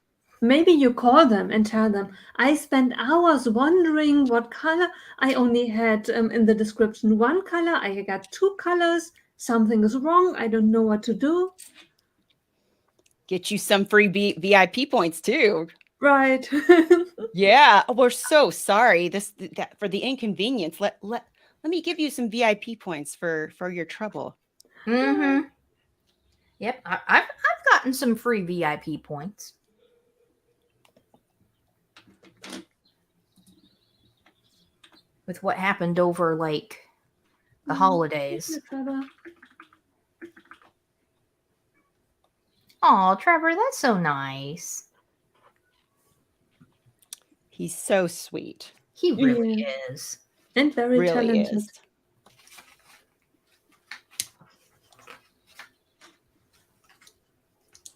Maybe you call them and tell them, I spent hours wondering what color. I only had in the description one color. I got 2 colors. Something is wrong. I don't know what to do. Get you some free VIP points too. Right. Yeah. Oh, we're so sorry. That for the inconvenience. Let me give you some VIP points for your trouble. Mm-hmm. Yep. I've gotten some free VIP points. With what happened over like the holidays. Oh, Trevor, that's so nice. He's so sweet. He really is. And very Really talented. is.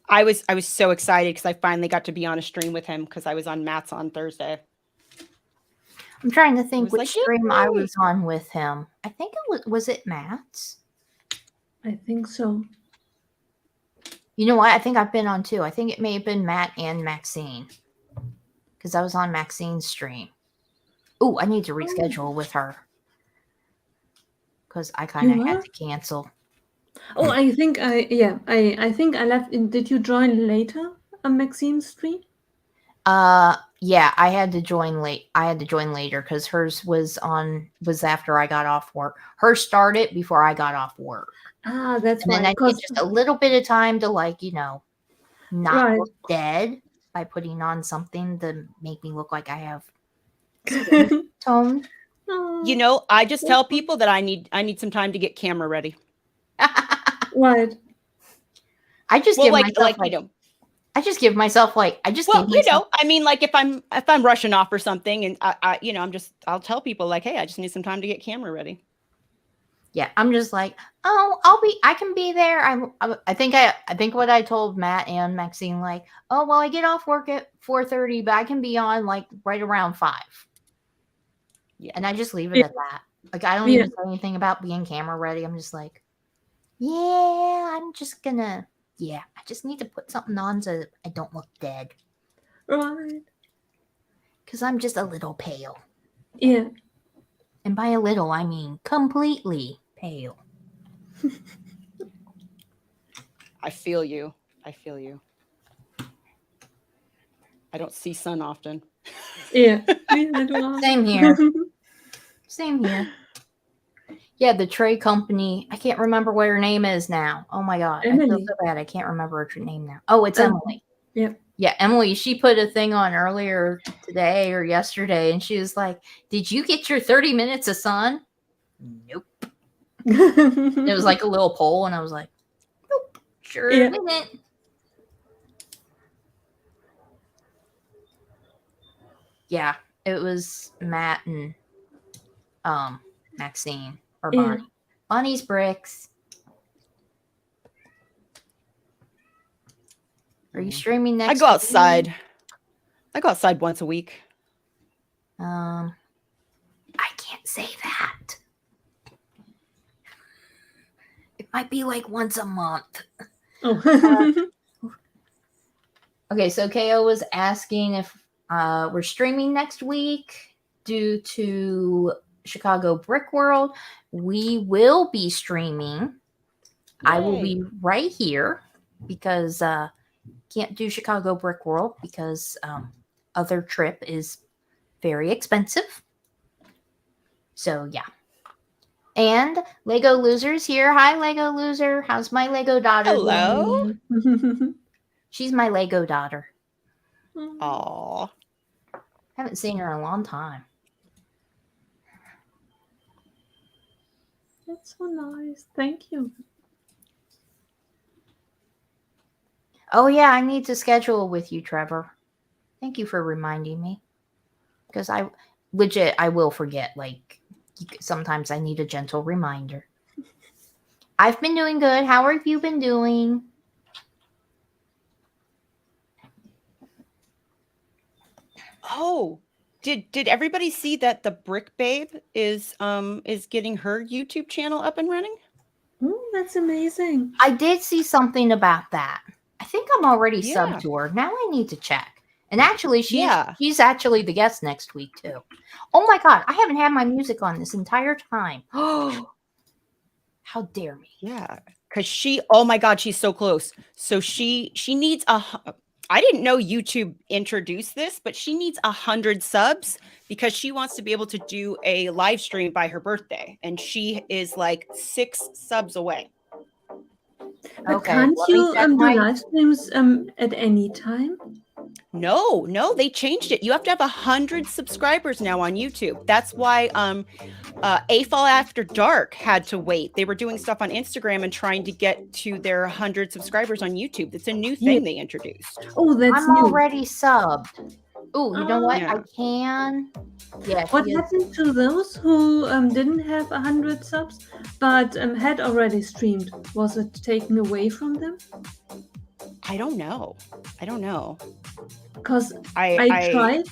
I was so excited because I finally got to be on a stream with him because I was on Matt's on Thursday. I'm trying to think was which like, stream I yay. was on with him. I think it was it Matt's? I think so. You know what? I think I've been on 2. I think it may have been Matt and Maxine. Because I was on Maxine's stream. Oh, I need to reschedule with her. Because I kind of had to cancel. Oh, I think I think I left. Did you join later on Maxine's stream? Yeah, I had to join late. I had to join later because hers was after I got off work. Hers started before I got off work. Ah, that's And then why. I need just a little bit of time to not Right. look dead by putting on something to make me look like I have tone. Oh, You know, I just tell people that I need some time to get camera ready. right. I just Well, give like myself you know. I just give myself give Well, you myself, know, I mean, like if I'm rushing off or something, and I you know, I'll tell people like, hey, I just need some time to get camera ready. yeah, I'm just like, oh, I can be there. I think what I told Matt and Maxine, like, oh, well, I get off work at 4:30, but I can be on like right around 5. Yeah. And I just leave it at that. Like, I don't even say anything about being camera ready. I'm just like, yeah, I'm just gonna, I just need to put something on so I don't look dead. Right. Because I'm just a little pale. Yeah. And by a little, I mean completely pale. I feel you. I don't see sun often. Yeah. Yeah, Same here. Same here. Yeah, the tray company. I can't remember what her name is now. Oh my god, I feel Emily. so bad. I can't remember her name now. Oh, it's Um, Emily. yeah. Yeah, Emily. She put a thing on earlier today or yesterday, and she was like, "Did you get your 30 minutes of sun?" Nope. It was like a little poll, and I was like, "Nope, sure Yeah. didn't." Yeah, it was Matt and Maxine or Yeah. Bonnie. Bonnie's bricks. Are you streaming next I go week? outside. I go outside once a week. I can't say that. It might be like once a month. Oh. Okay, so KO was asking if we're streaming next week due to Chicago Brick World. We will be streaming. I will Yay. be right here because can't do Chicago Brick World because other trip is very expensive. So yeah. And Lego Loser's here. Hi, Lego Loser. How's my Lego daughter Hello. doing? She's my Lego daughter. Aw. Haven't seen her in a long time. That's so nice. Thank you. Oh yeah, I need to schedule with you, Trevor. Thank you for reminding me. Because I legit I will forget. Like sometimes I need a gentle reminder. I've been doing good. How have you been doing? Oh, did everybody see that the Brick Babe is getting her YouTube channel up and running? Oh, that's amazing. I did see something about that. I think I'm already Yeah. subbed to her. Now I need to check. And actually, Yeah. she's actually the guest next week too. Oh my god, I haven't had my music on this entire time. Oh, how dare me! Yeah, because oh my god, she's so close. So she needs I didn't know YouTube introduced this, but she needs 100 subs because she wants to be able to do a live stream by her birthday, and she is like 6 subs away. But Okay, can't let me you check do my- live streams at any time? No, they changed it. You have to have 100 subscribers now on YouTube. That's why AFall After Dark had to wait. They were doing stuff on Instagram and trying to get to their 100 subscribers on YouTube. It's a new thing they introduced. Oh, that's I'm new. already subbed. Oh, you know what? Yeah. I can. Yeah. What she is- happened to those who didn't have 100 subs but had already streamed? Was it taken away from them? I don't know. Because I tried.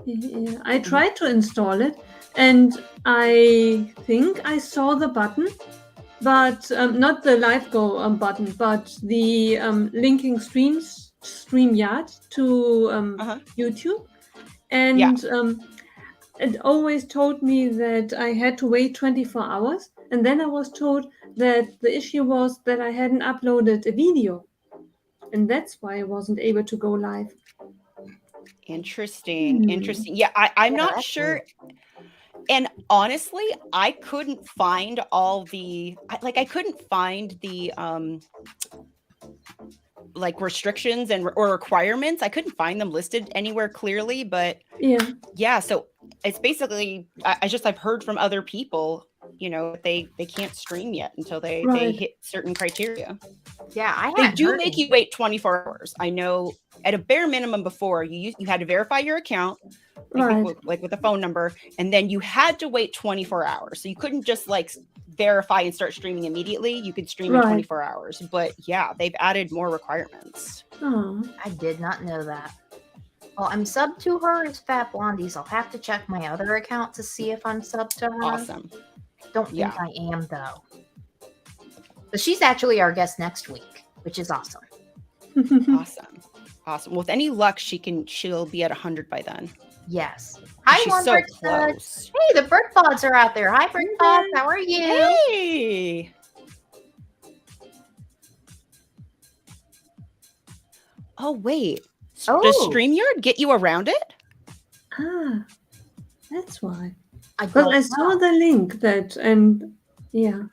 Yeah, I tried to install it, and I think I saw the button, but not the live go button, but the linking StreamYard to YouTube, and it always told me that I had to wait 24 hours, and then I was told that the issue was that I hadn't uploaded a video, and that's why I wasn't able to go live. Interesting. Yeah, I'm Yeah, not that's sure. And honestly, I couldn't find all the I couldn't find the like restrictions or requirements. I couldn't find them listed anywhere clearly, but yeah, so it's basically I've heard from other people, you know, they can't stream yet until they hit certain criteria. Yeah, they do make you wait 24 hours. I know at a bare minimum before you had to verify your account, with a phone number, and then you had to wait 24 hours. So you couldn't just like verify and start streaming immediately. You could stream in 24 hours. But yeah, they've added more requirements. Oh, I did not know that. Well, I'm subbed to her as FabBlondies. I'll have to check my other account to see if I'm subbed to her. Awesome. Don't think I am though. But she's actually our guest next week, which is awesome. Awesome. Well, with any luck, she'll be at 100 by then. Yes. Hi, she's so close. Hey, the Brick Pods are out there. Hi, Brick Pods. How are you? Hey. Oh, wait. Does StreamYard get you around it? Ah, that's why. I saw the link and Yeah.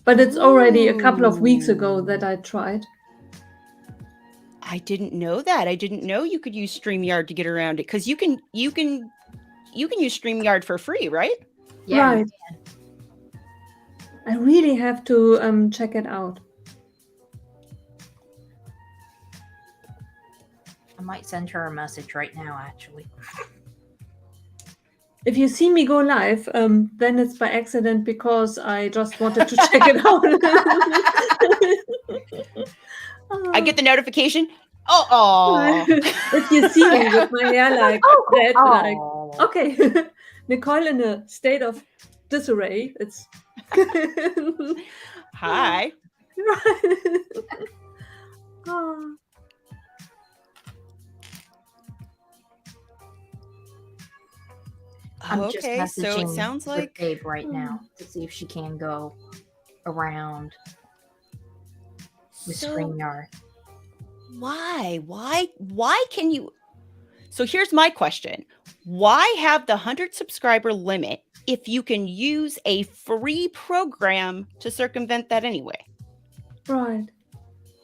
But it's already a couple of weeks ago that I tried. I didn't know that. I didn't know you could use StreamYard to get around it, because you can use StreamYard for free, right? Yeah, Right. I really have to check it out. I might send her a message right now, actually. If you see me go live, then it's by accident because I just wanted to check it out. I get the notification. Oh, If you see me with my hair like that, like, okay, Nicole in a state of disarray. It's hi. Oh. I'm just Okay, so it messaging sounds with like Babe right now to see if she can go around with StreamYard. Why can you? So here's my question. Why have the 100 subscriber limit if you can use a free program to circumvent that anyway? Right.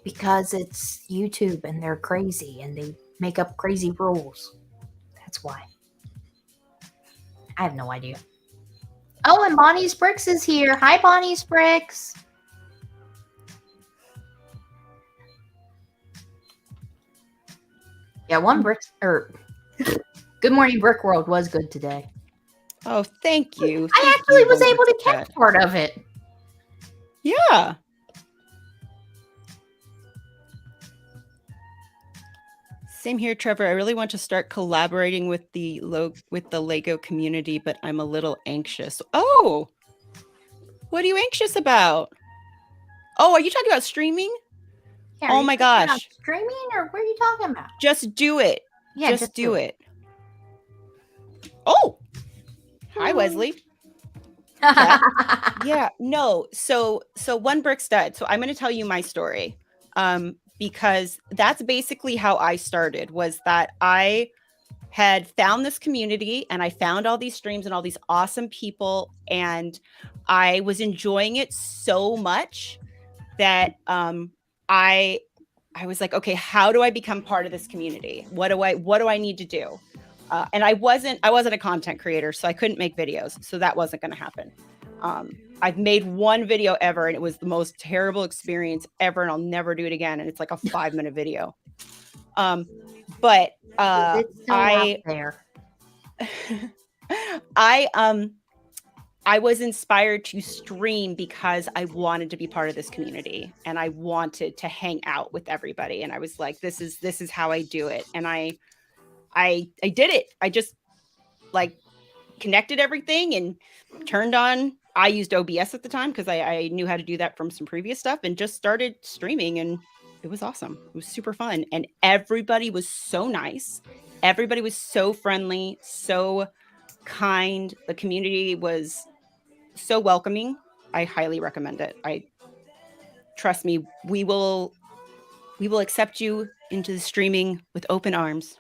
Because it's YouTube and they're crazy and they make up crazy rules. That's why. I have no idea. Oh, and Bonnie's Bricks is here. Hi, Bonnie's Bricks. Yeah, Good Morning Brick World was good today. Oh, thank you. I actually was able to catch part of it. Yeah. Same here, Trevor. I really want to start collaborating with the Lego community, but I'm a little anxious. Oh, what are you anxious about? Oh, are you talking about streaming? Yeah, oh my gosh. Streaming, or what are you talking about? Just do it. Yeah, just do it. Oh, hi, Wesley. Yeah, no. So one brick stud. So I'm going to tell you my story. Because that's basically how I started, was that I had found this community and I found all these streams and all these awesome people, and I was enjoying it so much that I was like, okay, how do I become part of this community? What do I need to do? And I wasn't a content creator, so I couldn't make videos, so that wasn't going to happen. I've made one video ever and it was the most terrible experience ever, and I'll never do it again. And it's like a 5-minute video. But it's still out there. I was inspired to stream because I wanted to be part of this community and I wanted to hang out with everybody. And I was like, this is how I do it. And I did it. I just like connected everything and turned on. I used OBS at the time because I knew how to do that from some previous stuff, and just started streaming, and it was awesome. It was super fun. And everybody was so nice. Everybody was so friendly, so kind. The community was so welcoming. I highly recommend it. Trust me, we will accept you into the streaming with open arms.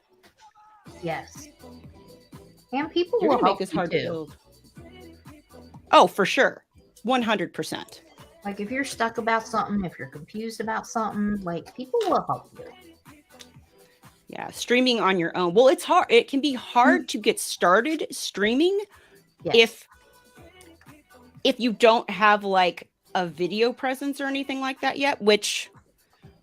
Yes. And people You're will gonna help make this you hard too. to build. Oh, for sure. 100%. Like if you're stuck about something, if you're confused about something, like people will help you. Yeah, streaming on your own. Well, it's hard. It can be hard to get started streaming if you don't have like a video presence or anything like that yet, which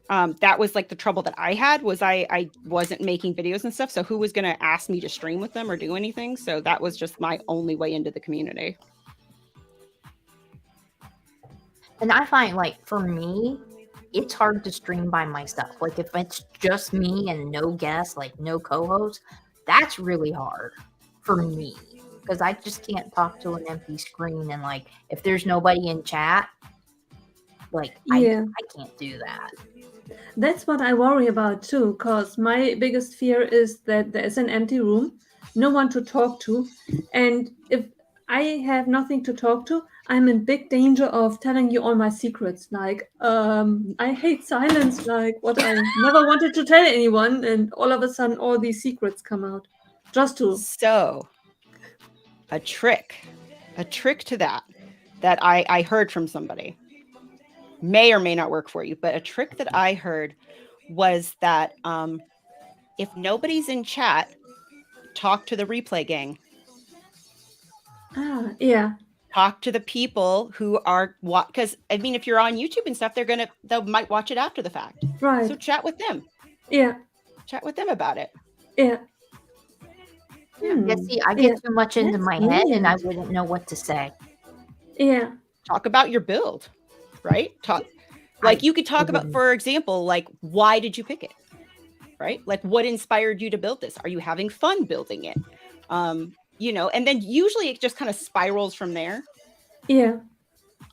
that was like the trouble that I had, was I wasn't making videos and stuff. So who was going to ask me to stream with them or do anything? So that was just my only way into the community. And I find, like, for me, it's hard to stream by myself. Like, if it's just me and no guests, like no co-host, that's really hard for me. Because I just can't talk to an empty screen. And, like, if there's nobody in chat, like, I can't do that. That's what I worry about, too. Because my biggest fear is that there's an empty room, no one to talk to. And if I have nothing to talk to, I'm in big danger of telling you all my secrets. Like, I hate silence, like what I never wanted to tell anyone. And all of a sudden, all these secrets come out. Just to. So, a trick to that that I heard from somebody. May or may not work for you, but a trick that I heard was that if nobody's in chat, talk to the replay gang. Ah, yeah. Talk to the people who are because I mean, if you're on YouTube and stuff, they might watch it after the fact. Right. So chat with them. Yeah. Chat with them about it. Yeah. Yeah, see, I get too much into my head and I wouldn't know what to say. Yeah. Talk about your build, right? Like you could talk about, for example, like, why did you pick it? Right? Like, what inspired you to build this? Are you having fun building it? You know, and then usually it just kind of spirals from there. Yeah.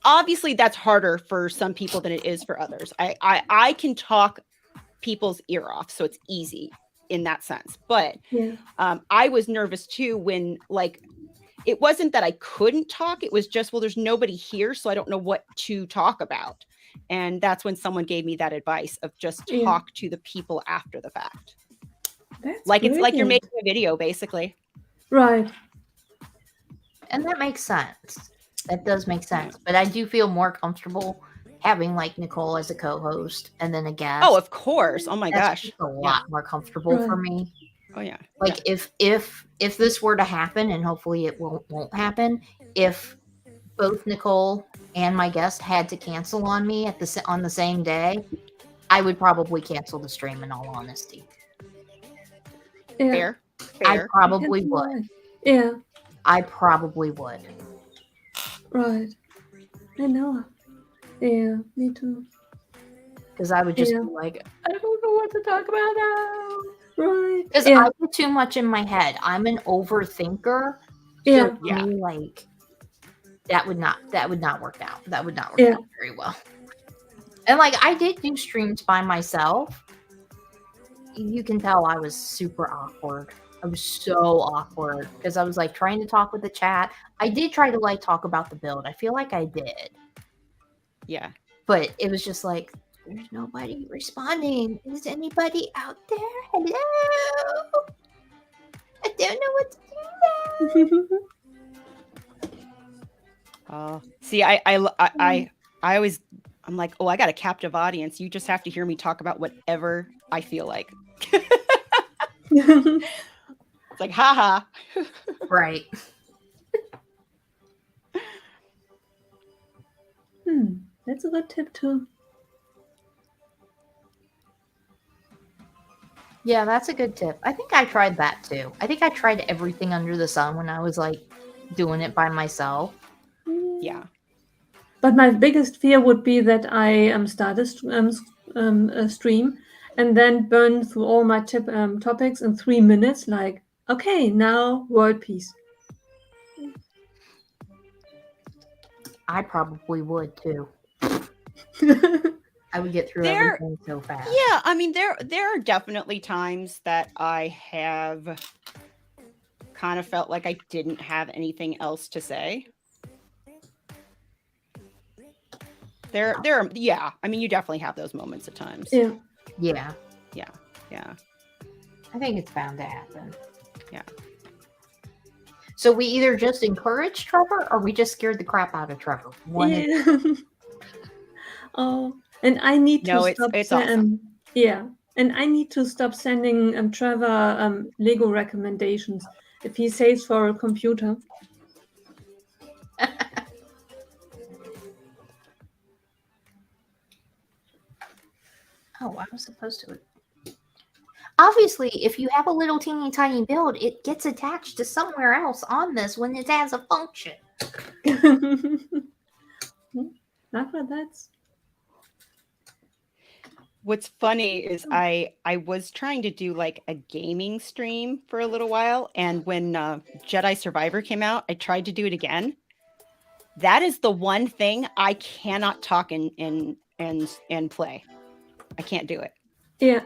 Obviously, that's harder for some people than it is for others. I can talk people's ear off, so it's easy in that sense. But I was nervous too when, like, it wasn't that I couldn't talk. It was just, well, there's nobody here, so I don't know what to talk about. And that's when someone gave me that advice of just talk to the people after the fact. That's like brilliant. It's like you're making a video, basically. Right. And that makes sense. That does make sense. But I do feel more comfortable having like Nicole as a co-host and then a guest. Oh, of course. Oh my gosh. That's a lot more comfortable for me. Oh yeah. Like if this were to happen, and hopefully it won't happen, if both Nicole and my guest had to cancel on me on the same day, I would probably cancel the stream, in all honesty. Yeah. Fair. I probably would. Yeah. I probably would. Right. I know. Yeah, me too. Because I would just be like, I don't know what to talk about now. Right. Because I get too much in my head. I'm an overthinker. So for me, like, that would not work out. That would not work out very well. And like, I did do streams by myself. You can tell I was super awkward. I was so awkward because I was like trying to talk with the chat. I did try to like talk about the build. I feel like I did. Yeah. But it was just like, there's nobody responding. Is anybody out there? Hello? I don't know what to do now. See, I always, I'm like, oh, I got a captive audience. You just have to hear me talk about whatever I feel like. It's like, haha. Right. That's a good tip too. Yeah, that's a good tip. I think I tried that too. I think I tried everything under the sun when I was like doing it by myself. Yeah. But my biggest fear would be that I start a stream and then burn through all my topics in 3 minutes. Like, okay, now world peace. I probably would too. I would get through everything so fast. Yeah, I mean, there are definitely times that I have kind of felt like I didn't have anything else to say. There are, yeah. I mean, you definitely have those moments at times. Yeah. Yeah. Yeah. Yeah. I think it's bound to happen. Yeah. So we either just encouraged Trevor or we just scared the crap out of Trevor. Oh, and I need to stop. It's awesome. Yeah, and I need to stop sending Trevor Lego recommendations if he saves for a computer. Oh, I was supposed to. Obviously, if you have a little teeny tiny build, it gets attached to somewhere else on this when it has a function. That's. What's funny is I was trying to do like a gaming stream for a little while, and when Jedi Survivor came out, I tried to do it again. That is the one thing I cannot talk and play. I can't do it. Yeah.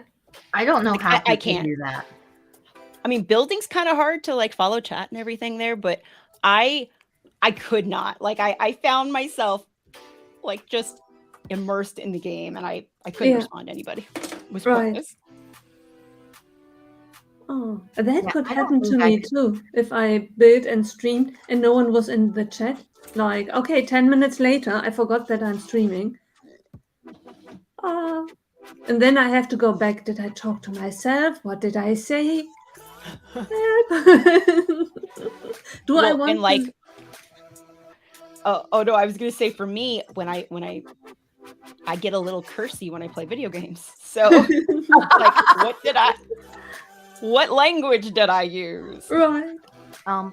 I don't know how I can't do that. I mean, building's kind of hard to like follow chat and everything there, but I could not. Like I found myself like just immersed in the game, and I couldn't respond to anybody. It was pointless. Oh, that Yeah, could I don't happen to think I me could. too if I built and streamed and no one was in the chat. Like, okay, 10 minutes later, I forgot that I'm streaming. Ah, and then I have to go back. Did I talk to myself? What did I say? Help. Do I Well, want and like, to? oh no, I was gonna say for me, when I get a little cursy when I play video games. So like, what language did I use? Right.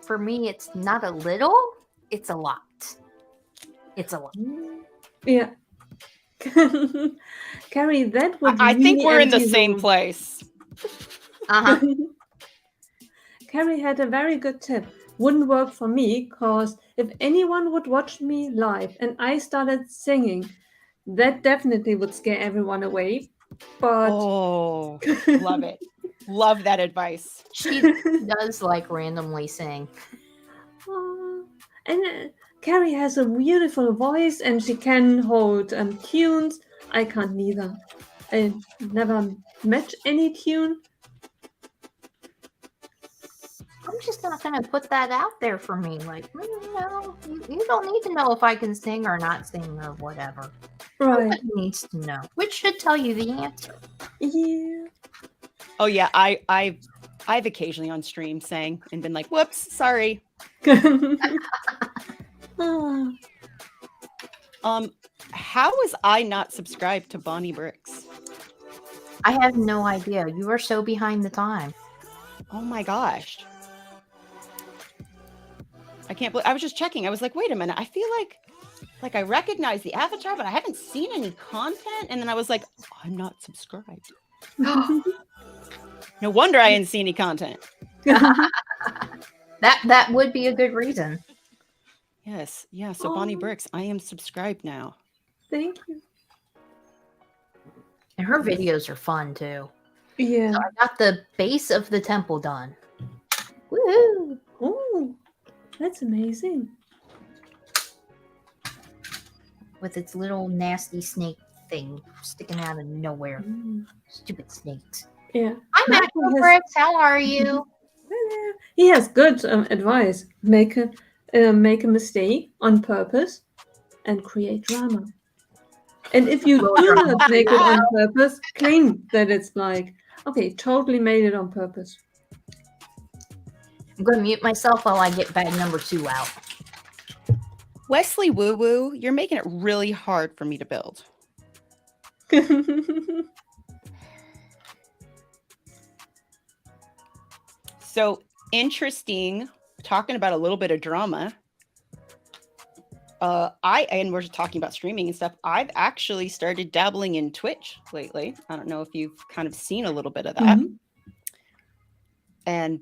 For me, it's not a little, it's a lot. It's a lot. Yeah. Carrie, that would I think really we're in the empty same room. place. Uh-huh. Carrie had a very good tip. Wouldn't work for me because if anyone would watch me live and I started singing, that definitely would scare everyone away. But Oh, love it. Love that advice. She does like randomly sing. and Carrie has a beautiful voice and she can hold tunes. I can't neither. I never match any tune. I'm just not going to put that out there for me. Like, you don't need to know if I can sing or not sing or whatever. Right. Nobody needs to know, which should tell you the answer. Yeah. Oh yeah, I've occasionally on stream sang and been like, "Whoops, sorry." Ah. How was I not subscribed to Bonnie Bricks? I have no idea. You are so behind the time. Oh my gosh. I can't believe I was just checking. I was like, wait a minute. I feel like I recognize the avatar, but I haven't seen any content. And then I was like, I'm not subscribed. No wonder I didn't see any content. That would be a good reason. Yes. Yeah. So Bonnie Bricks, I am subscribed now. Thank you. And her videos are fun too. Yeah. So I got the base of the temple done. Woohoo! Oh, that's amazing. With its little nasty snake thing sticking out of nowhere. Stupid snakes. Yeah. Hi, Macro Bricks. How are you? He has good advice. Make a mistake on purpose and create drama. And if you do not make it on purpose, claim that it's like, okay, totally made it on purpose. I'm going to mute myself while I get bag number 2 out. Wesley Woo Woo, you're making it really hard for me to build. So interesting, talking about a little bit of drama. And we're just talking about streaming and stuff. I've actually started dabbling in Twitch lately. I don't know if you've kind of seen a little bit of that. And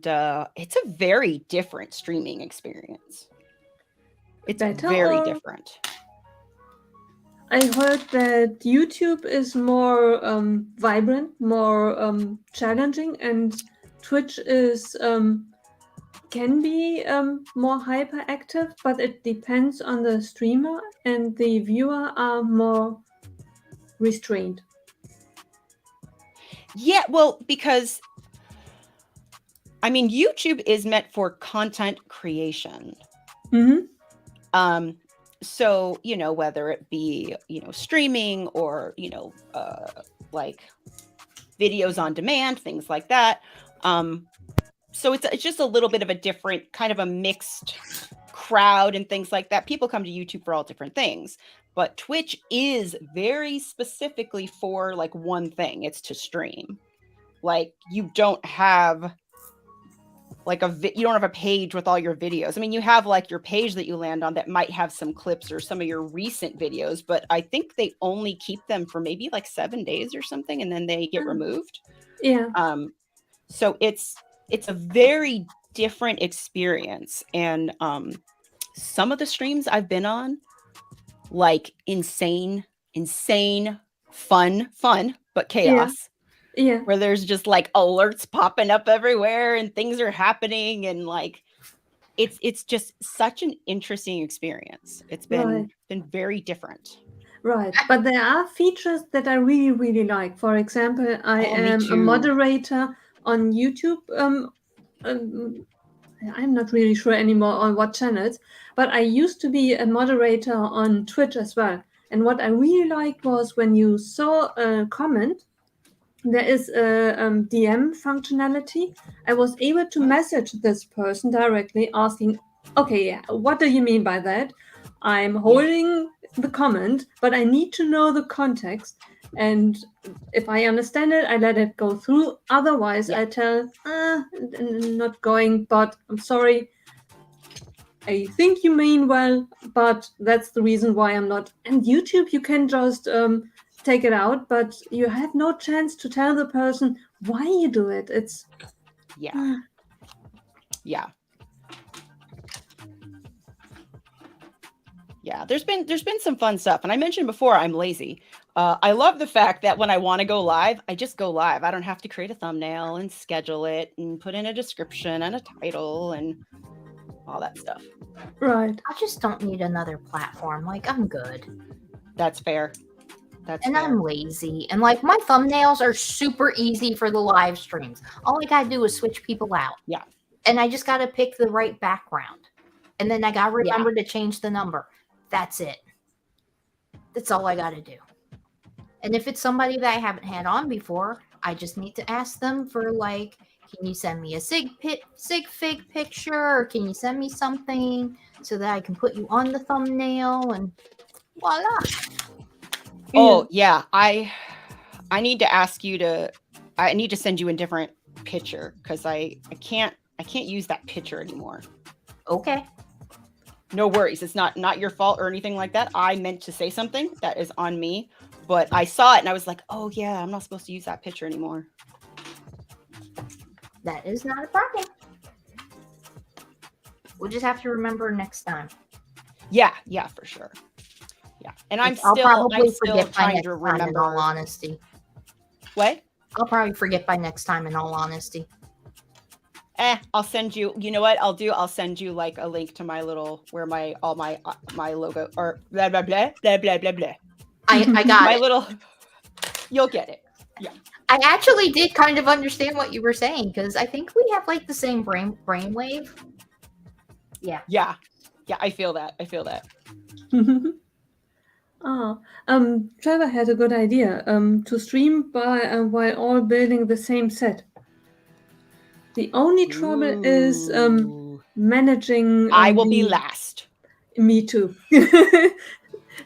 it's a very different streaming experience. It's very different. I heard that YouTube is more vibrant, more challenging, and Twitch is can be more hyperactive, but it depends on the streamer, and the viewer are more restrained. Yeah, well, because I mean, YouTube is meant for content creation. So, you know, whether it be, you know, streaming or, you know, like videos on demand, things like that. So it's just a little bit of a different kind of a mixed crowd and things like that. People come to YouTube for all different things, but Twitch is very specifically for like one thing. It's to stream. Like you don't have like you don't have a page with all your videos. I mean, you have like your page that you land on that might have some clips or some of your recent videos, but I think they only keep them for maybe like 7 days or something, and then they get removed. Yeah. So it's a very different experience, and some of the streams I've been on, like insane, fun, but chaos. Yeah. Where there's just like alerts popping up everywhere and things are happening, and like it's just such an interesting experience. It's been very different. Right, but there are features that I really like. For example, I am a moderator on YouTube. Um, I'm not really sure anymore on what channels, but I used to be a moderator on Twitch as well. And what I really liked was when you saw a comment, there is a DM functionality. I was able to message this person directly asking, okay, yeah, what do you mean by that? I'm holding the comment, but I need to know the context. And if I understand it, I let it go through. Otherwise, I tell, not going, but I'm sorry. I think you mean well, but that's the reason why I'm not. And YouTube, you can just take it out, but you have no chance to tell the person why you do it. It's yeah. There's been some fun stuff, and I mentioned before I'm lazy. I love the fact that when I want to go live, I just go live. I don't have to create a thumbnail and schedule it and put in a description and a title and all that stuff. right. I just don't need another platform. Like, I'm good. That's fair. I'm lazy. And like, my thumbnails are super easy for the live streams. All I gotta do is switch people out. Yeah. And I just gotta pick the right background. And then I gotta remember to change the number. That's it. That's all I gotta do. And if it's somebody that I haven't had on before, I just need to ask them for like, can you send me a sig fig picture? Or can you send me something so that I can put you on the thumbnail? And voila. Oh yeah, I need to ask you to. I need to send you a different picture because I can't use that picture anymore. Okay. No worries. It's not your fault or anything like that. I meant to say something that is on me, but I saw it and I was like, oh yeah, I'm not supposed to use that picture anymore. That is not a problem. We'll just have to remember next time. Yeah, for sure. Yeah, and I'm still trying to remember. In all honesty, what? I'll probably forget by next time. In all honesty, I'll send you. You know what I'll do? I'll send you like a link to my little where my logo or blah blah blah blah blah blah blah. I got my it. little. You'll get it. Yeah. I actually did kind of understand what you were saying because I think we have like the same brainwave. Yeah. Yeah. I feel that. Trevor had a good idea to stream while all building the same set. The only trouble is managing. I will be last. Me too.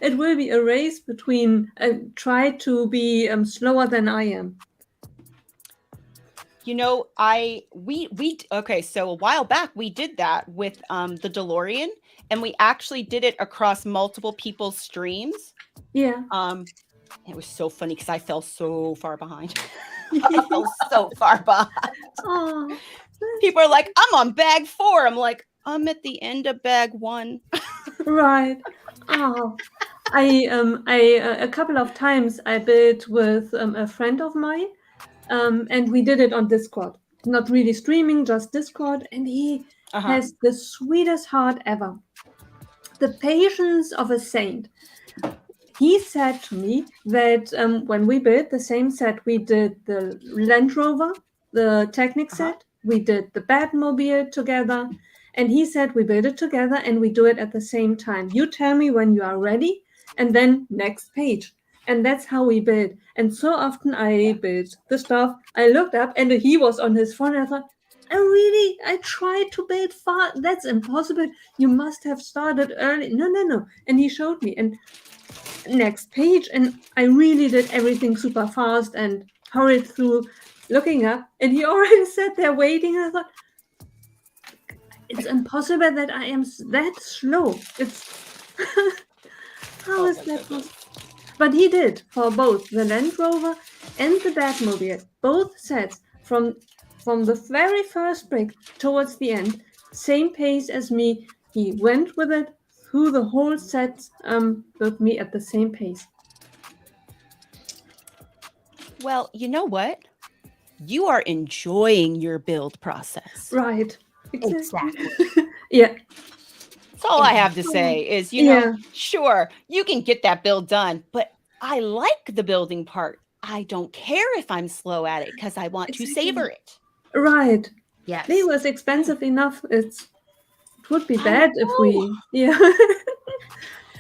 It will be a race between try to be slower than I am. You know, we okay, so a while back we did that with the DeLorean, and we actually did it across multiple people's streams. Yeah. It was so funny because I fell so far behind. I fell so far behind. Oh, people are like, I'm on bag 4. I'm like, I'm at the end of bag 1. Right. Oh, I a couple of times I built with a friend of mine, and we did it on Discord. Not really streaming, just Discord, and he has the sweetest heart ever. The patience of a saint. He said to me that when we built the same set, we did the Land Rover, the Technic set, we did the Batmobile together, and he said we build it together and we do it at the same time. You tell me when you are ready, and then next page. And that's how we build. And so often I built the stuff. I looked up and he was on his phone and I thought, I tried to build far. That's impossible. You must have started early. No. And he showed me. And next page. And I really did everything super fast and hurried through looking up. And he already sat there waiting. I thought, it's impossible that I am that slow. It's how is that possible? But he did for both the Land Rover and the Batmobile, both sets from the very first brick towards the end, same pace as me. He went with it through the whole set with me at the same pace. Well, you know what? You are enjoying your build process. Right. Exactly. Yeah. That's all I have to say is, you know, sure, you can get that build done, but I like the building part. I don't care if I'm slow at it because I want to savor it. Right. Yes. Lego is expensive enough. It would be I bad if know. we, yeah.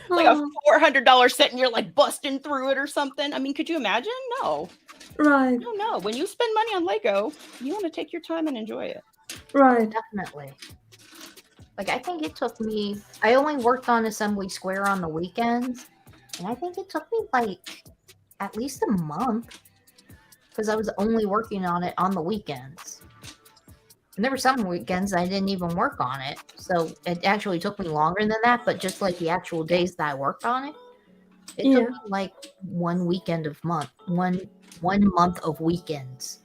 Like a Oh, $400 set and you're like busting through it or something. I mean, could you imagine? No. right, No. When you spend money on Lego, you want to take your time and enjoy it. right. Definitely. Like, I think it took me, I only worked on Assembly Square on the weekends, and I think it took me like at least a month because I was only working on it on the weekends. And there were some weekends I didn't even work on it, so it actually took me longer than that. But just like the actual days that I worked on it, it took Yeah, me like one month of weekends,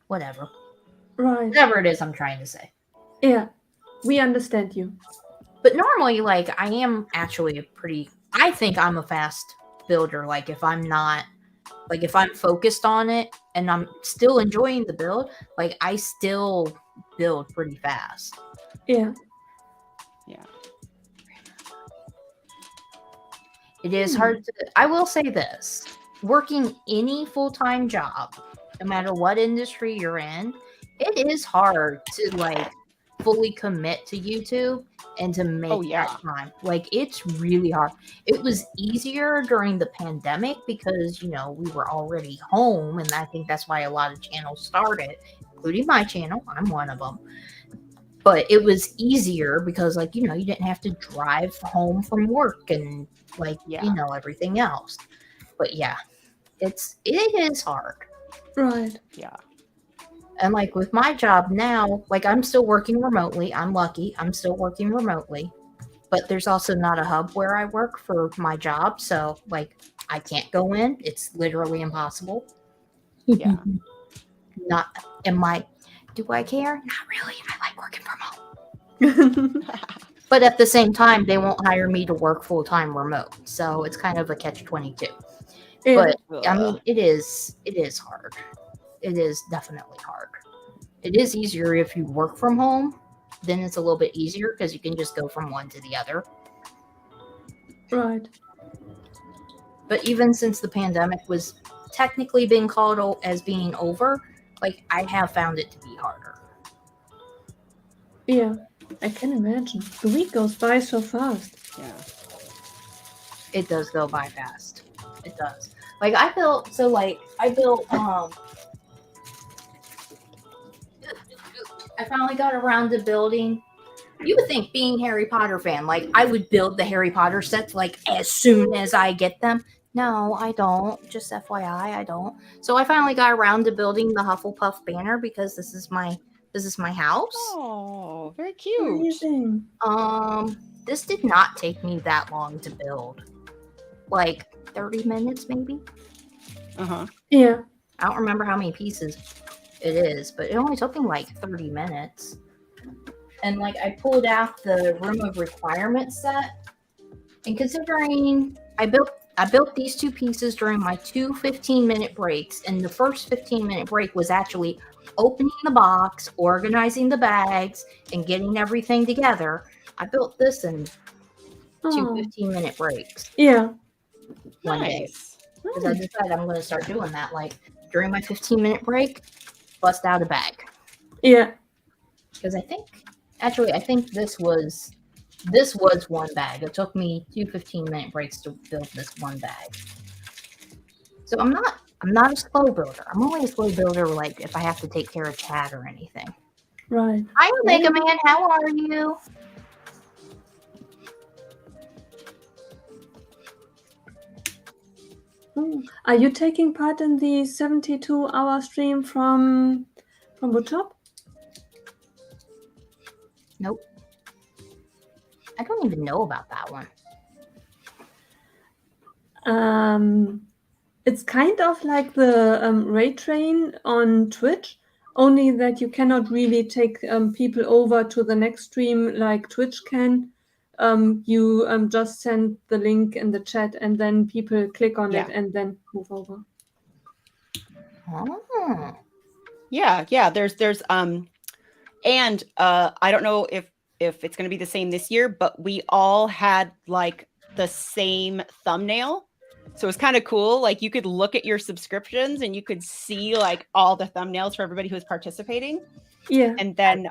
right. whatever it is I'm trying to say. Yeah, we understand you. But normally, like, I am actually I think I'm a fast builder. Like, if I'm focused on it and I'm still enjoying the build, like, I still build pretty fast. Yeah. Yeah. It is hard to, I will say this, working any full-time job, no matter what industry you're in, it is hard to, like, fully commit to YouTube and to make that time. Like, it's really hard. It was easier during the pandemic because, we were already home, and I think that's why a lot of channels started, including my channel. I'm one of them. But it was easier because, like, you didn't have to drive home from work and, like, everything else. But yeah, it is hard. Right. Yeah. And like with my job now, like, I'm still working remotely. I'm lucky. I'm still working remotely. But there's also not a hub where I work for my job. So, like, I can't go in. It's literally impossible. Yeah. Do I care? Not really. I like working from home. But at the same time, they won't hire me to work full-time remote. So it's kind of a catch-22. Yeah. But I mean, it is hard. It is definitely hard. It is easier if you work from home. Then it's a little bit easier because you can just go from one to the other. Right. But even since the pandemic was technically being called as being over, like, I have found it to be harder. Yeah, I can imagine. The week goes by so fast. Yeah. It does go by fast. It does. Like, I built I finally got around to building. You would think, being Harry Potter fan, like, I would build the Harry Potter sets, like, as soon as I get them. No, I don't. Just FYI, I don't. So I finally got around to building the Hufflepuff banner because this is my house. Oh, very cute. Amazing. This did not take me that long to build. Like 30 minutes, maybe. Yeah. I don't remember how many pieces it is, but it only took me like 30 minutes. And like, I pulled out the Room of Requirements set, and considering I built these two pieces during my two 15-minute breaks, and the first 15-minute break was actually opening the box, organizing the bags, and getting everything together. I built this in two 15-minute breaks. Yeah. One day. Because I decided I'm going to start doing that. Like, during my 15-minute break, bust out a bag. Yeah. Because I think this was one bag. It took me two 15-minute breaks to build this one bag. So I'm not a slow builder. I'm only a slow builder, like, if I have to take care of chat or anything. Right. Hi, Omega Man. How are you? Are you taking part in the 72-hour stream from Woodshop? Nope. I don't even know about that one. It's kind of like the raid train on Twitch, only that you cannot really take people over to the next stream like Twitch can. You just send the link in the chat, and then people click on it and then move over. Oh. Yeah. There's and I don't know if it's going to be the same this year, but we all had like the same thumbnail. So it's kind of cool. Like, you could look at your subscriptions and you could see like all the thumbnails for everybody who's participating. Yeah. And then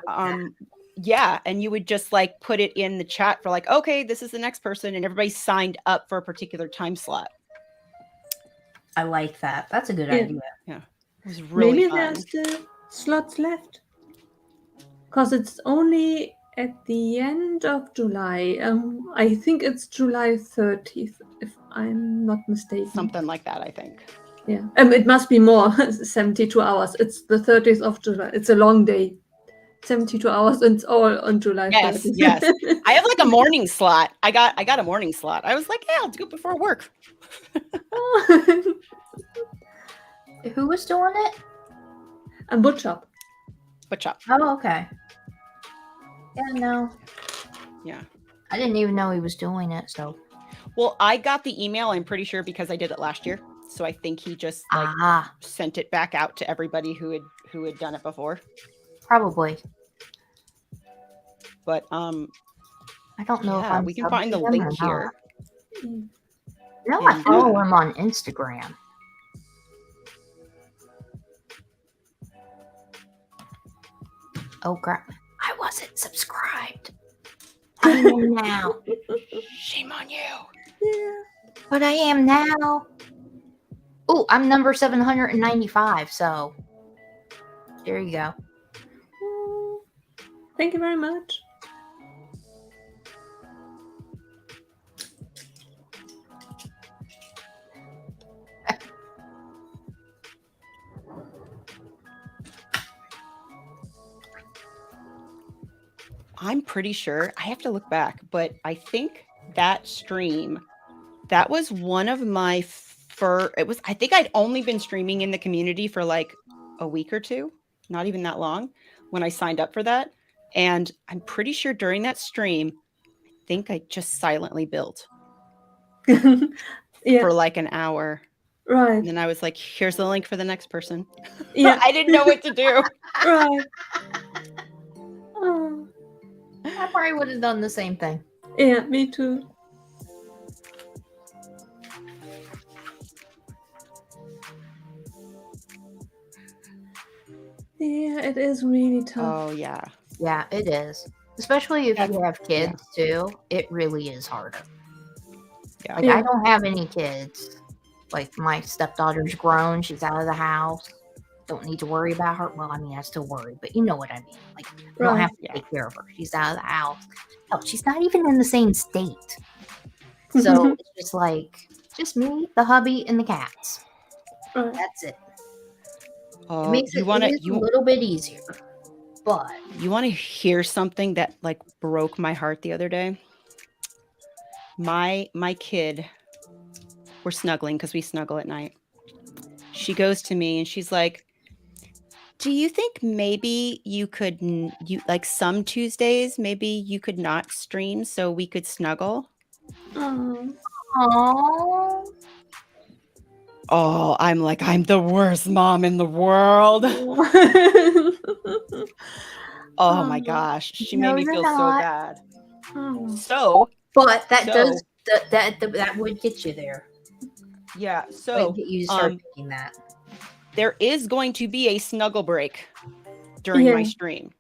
yeah, and you would just like put it in the chat for like, okay, this is the next person, and everybody signed up for a particular time slot. I like that. That's a good Yeah. idea. Yeah, it was really Maybe fun. there's still slots left. Because it's only at the end of July. I think it's July 30th, if I'm not mistaken. Something like that, I think. Yeah. It must be more. 72 hours. It's the 30th of July. It's a long day. 72 hours, and it's all on July 30th. Yes. I have like a morning slot. I got a morning slot. I was like, yeah, I'll do it before work. Who was doing it? And Bootshop. Bootshop. Oh, okay. Yeah, no. Yeah. I didn't even know he was doing it, so. Well, I got the email, I'm pretty sure, because I did it last year. So I think he just like sent it back out to everybody who had done it before. Probably. But I don't know if we can find the link here. No, I follow him on Instagram. Oh crap. I wasn't subscribed. I am now. Shame on you. Yeah. But I am now. Oh, I'm number 795, so there you go. Thank you very much. I'm pretty sure, I have to look back, but I think that stream, that was one of my I think I'd only been streaming in the community for like a week or two, not even that long, when I signed up for that. And I'm pretty sure during that stream, I think I just silently built for like an hour. Right. And then I was like, here's the link for the next person. Yeah. I didn't know what to do. Right. Oh. I probably would have done the same thing. Yeah, me too. Yeah, it is really tough. Oh, yeah. Yeah, it is. Especially if you have kids too. It really is harder. Yeah. Like, I don't have any kids. Like, my stepdaughter's grown. She's out of the house. Don't need to worry about her. Well, I mean, I still worry, but you know what I mean. Like, I don't have to take care of her. She's out of the house. Hell, she's not even in the same state. So it's just like, just me, the hubby, and the cats. Right. That's it. Oh, It makes it a little bit easier. But you want to hear something that like broke my heart the other day? My kid, we're snuggling because we snuggle at night. She goes to me and she's like, do you think maybe you could, like some Tuesdays, maybe you could not stream so we could snuggle? Aww. Oh, I'm like, I'm the worst mom in the world. Oh my gosh. She made me feel so bad. So, but that would get you there. Yeah. So get you to start thinking that. There is going to be a snuggle break during my stream.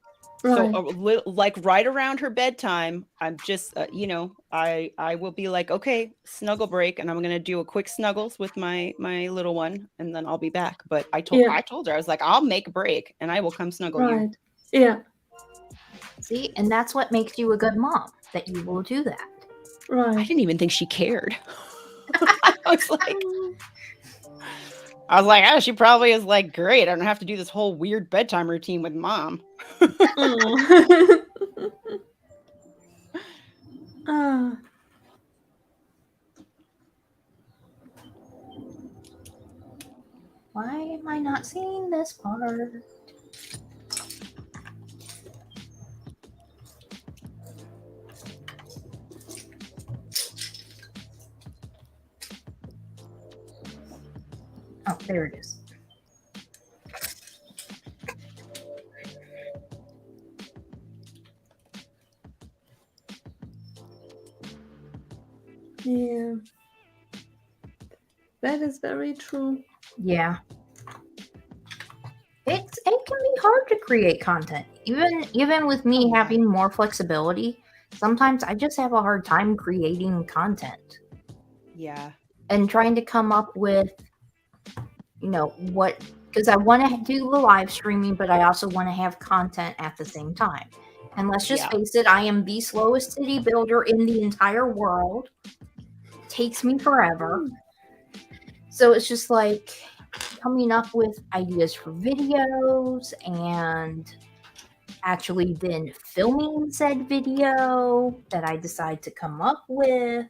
Right. So like right around her bedtime, I'm just, I will be like, okay, snuggle break. And I'm going to do a quick snuggles with my little one and then I'll be back. But I told her, I was like, I'll make a break and I will come snuggle you. Yeah. See, and that's what makes you a good mom, that you will do that. Right. I didn't even think she cared. I was like, oh, she probably is like, great. I don't have to do this whole weird bedtime routine with mom. Why am I not seeing this part? Oh, there it is. Yeah. That is very true. Yeah. It can be really hard to create content. Even with me having more flexibility, sometimes I just have a hard time creating content Yeah. and trying to come up with, what, because I want to do the live streaming, but I also want to have content at the same time. And let's just face it, I am the slowest city builder in the entire world. Takes me forever. So it's just like coming up with ideas for videos and actually then filming said video that I decide to come up with.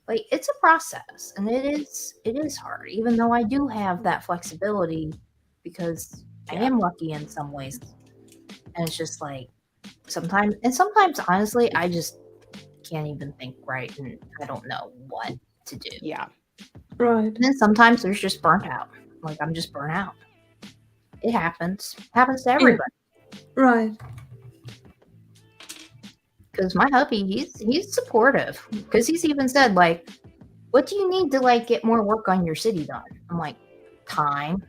Like, it's a process, and it is hard, even though I do have that flexibility because I am lucky in some ways. And it's just like sometimes honestly I just can't even think right, and I don't know what to do. Yeah. Right. And then sometimes there's just burnt out. Like, I'm just burnt out. It happens. Happens to everybody. Right. Because my hubby, he's supportive. Because he's even said, like, what do you need to, like, get more work on your city done? I'm like, time.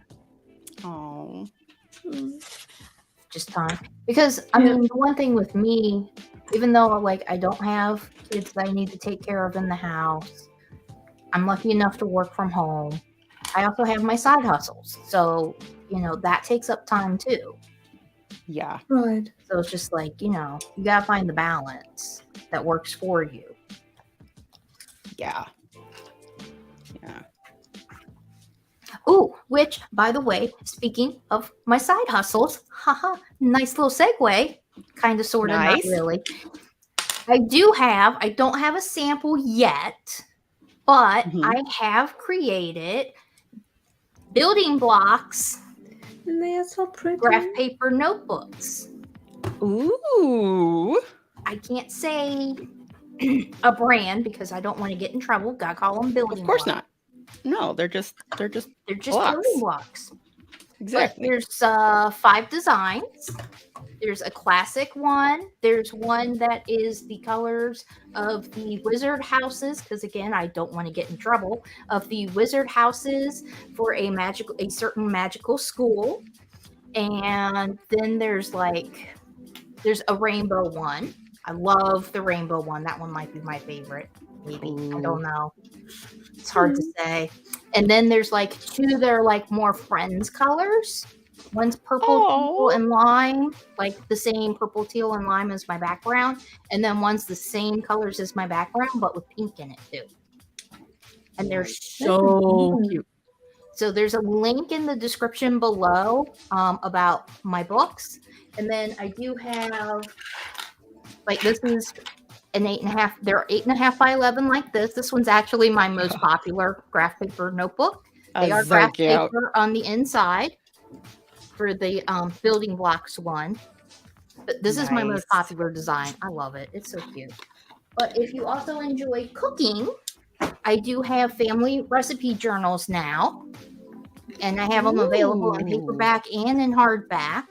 Oh. Just time. Because, I mean, the one thing with me, even though, like, I don't have kids that I need to take care of in the house, I'm lucky enough to work from home. I also have my side hustles. So, that takes up time, too. Yeah. Right. So it's just like, you got to find the balance that works for you. Yeah. Yeah. Ooh, which, by the way, speaking of my side hustles, haha, nice little segue, kind of, sort of, Nice. not really. I don't have a sample yet, but I have created building blocks, And they are so pretty. graph paper notebooks. Ooh. I can't say a brand because I don't want to get in trouble. Gotta call them building blocks. Of course not. No, they're just blocks. Building blocks. Exactly. But there's 5 designs. There's a classic one. There's one that is the colors of the wizard houses, because again, I don't want to get in trouble, of the wizard houses for a certain magical school. And then there's a rainbow one. I love the rainbow one. That one might be my favorite. Maybe. I don't know. It's hard to say. And then there's 2 that are more friends colors. One's purple, teal, and lime, like the same purple, teal, and lime as my background. And then one's the same colors as my background, but with pink in it too. And they're so cute. So there's a link in the description below about my books. And then I do have, this is an 8.5. They're 8.5 by 11 like this. This one's actually my most popular graph paper notebook. They are graph paper on the inside for the building blocks one. But this is my most popular design. I love it. It's so cute. But if you also enjoy cooking, I do have family recipe journals now. And I have them available in paperback and in hardback.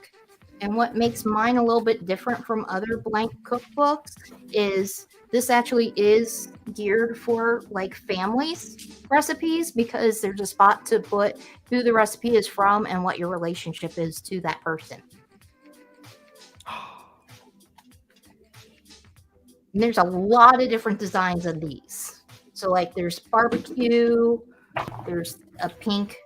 And what makes mine a little bit different from other blank cookbooks is this actually is geared for families recipes, because there's a spot to put who the recipe is from and what your relationship is to that person. And there's a lot of different designs of these. So there's barbecue, there's a pink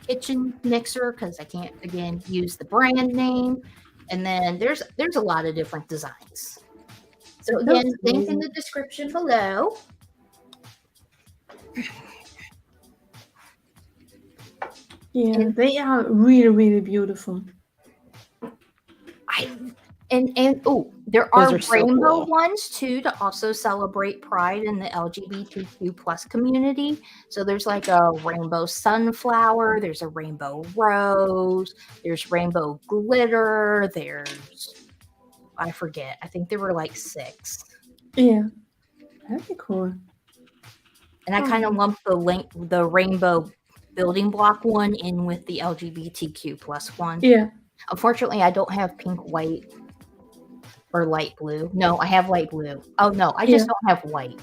kitchen mixer because I can't again use the brand name. And then there's a lot of different designs. So again, link in the description below. Yeah, and they are really, really beautiful. There are rainbow ones too to also celebrate Pride in the LGBTQ plus community. So there's a rainbow sunflower, there's a rainbow rose, there's rainbow glitter, I forget. I think there were 6. Yeah, very cool. And I kind of lumped the rainbow building block one in with the LGBTQ plus one. Yeah. Unfortunately, I don't have pink, white, or light blue. No, I have light blue. Oh no, I just don't have white.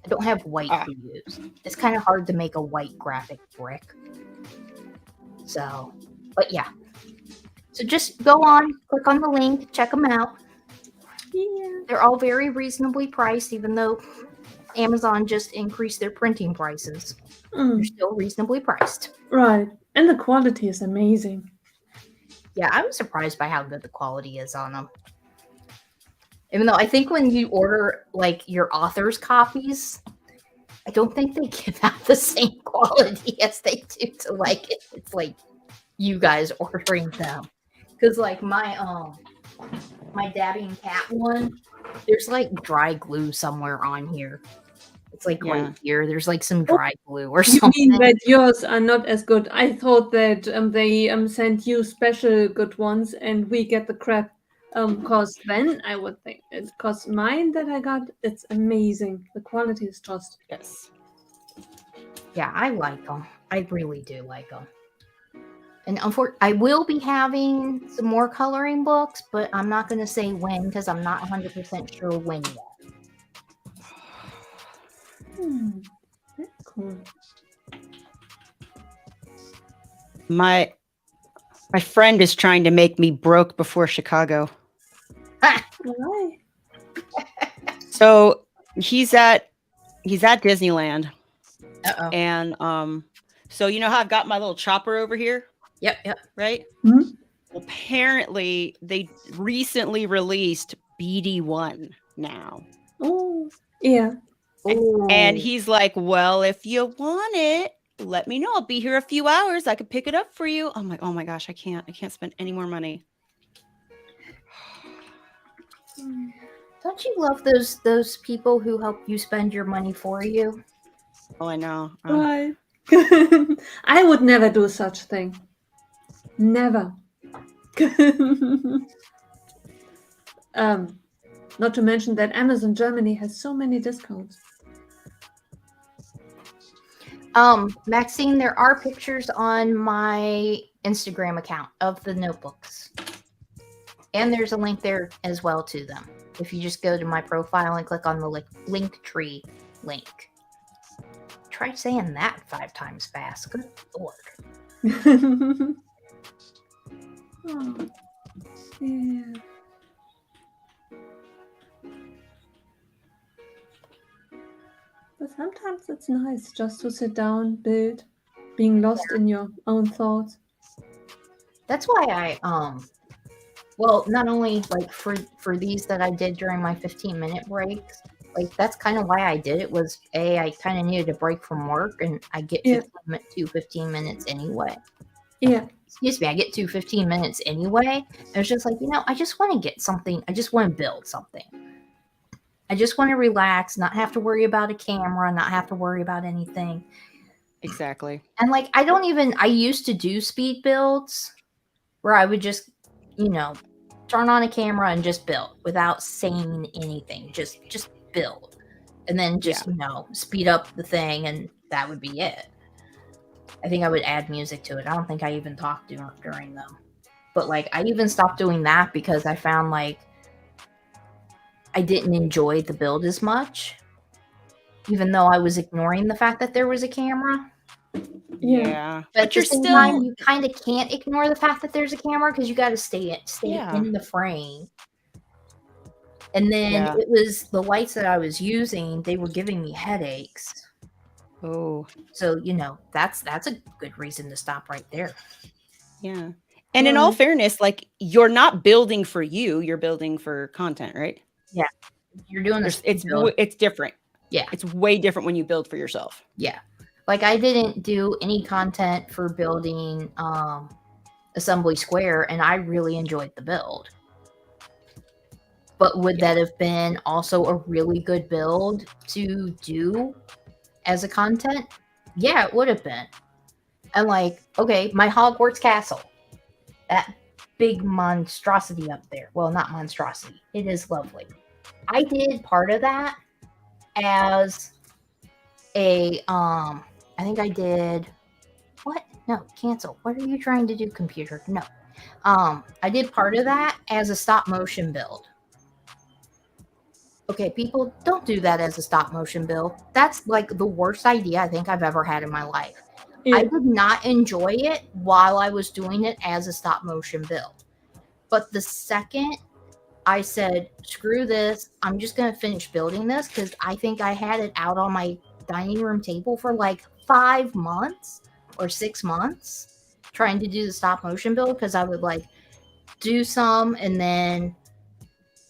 I don't have white to use. It's kind of hard to make a white graphic brick. So, but yeah. So just go on, click on the link, check them out. Yeah. They're all very reasonably priced, even though Amazon just increased their printing prices. They're still reasonably priced. Right. And the quality is amazing. Yeah, I was surprised by how good the quality is on them. Even though I think when you order like your author's copies, I don't think they give out the same quality as they do to like it. It's like you guys ordering them. Because like my Daddy and Cat one, there's like dry glue somewhere on here. It's like right here. There's like some dry glue or You something. mean that yours are not as good? I thought that they sent you special good ones and we get the crap. Cause then I would think it. Cause mine that I got, it's amazing. The quality is just Yes. Yeah, I like them. I really do like them. And I will be having some more coloring books, but I'm not going to say when because I'm not 100% sure when yet. That's cool. My friend is trying to make me broke before Chicago. Why? So he's at Disneyland. Uh-oh. And so you know how I've got my little chopper over here? Yep. Right? Mhm. Well, apparently they recently released BD1 now. Oh, yeah. And he's like, well, if you want it, let me know. I'll be here a few hours. I could pick it up for you. I'm like, oh my gosh, I can't spend any more money. Don't you love those people who help you spend your money for you? Oh, I know. Right. I would never do such thing. Never. Not to mention that Amazon Germany has so many discounts. Maxine, there are pictures on my Instagram account of the notebooks. And there's a link there as well to them. If you just go to my profile and click on the link tree link. Try saying that 5 times fast. Good Lord. Oh, yeah. But sometimes it's nice just to sit down, build, being lost in your own thoughts. That's why I well, not only like for these that I did during my 15-minute breaks, like that's kind of why I did it was I kind of needed a break from work and I get to 15 minutes anyway. Yeah. Excuse me, I get to 15 minutes anyway. And it's just like, I just want to get something. I just want to build something. I just want to relax, not have to worry about a camera, not have to worry about anything. Exactly. And like, I used to do speed builds where I would just, turn on a camera and just build without saying anything. Just build. And then just, speed up the thing and that would be it. I think I would add music to it. I don't think I even talked during them. But like, I even stopped doing that because I found like I didn't enjoy the build as much, even though I was ignoring the fact that there was a camera. Yeah. But at the same time, you kind of can't ignore the fact that there's a camera because you got to stay in the frame. And then it was the lights that I was using, they were giving me headaches. Oh. So, that's a good reason to stop right there. Yeah. And in all fairness, like you're not building for you, you're building for content, right? Yeah. You're doing this. It's different. Yeah. It's way different when you build for yourself. Yeah. Like I didn't do any content for building Assembly Square and I really enjoyed the build. But would that have been also a really good build to do as a content? Yeah, it would have been. And like, okay, my Hogwarts castle, that big monstrosity up there. Well, not monstrosity. It is lovely. I did part of that as a, I think I did, what? No, cancel. What are you trying to do, computer? No. I did part of that as a stop motion build. Okay, people, don't do that as a stop motion build. That's like the worst idea I think I've ever had in my life. Yeah. I did not enjoy it while I was doing it as a stop motion build. But the second I said, screw this, I'm just going to finish building this, because I think I had it out on my dining room table for like 5 months or 6 months trying to do the stop motion build, because I would like do some and then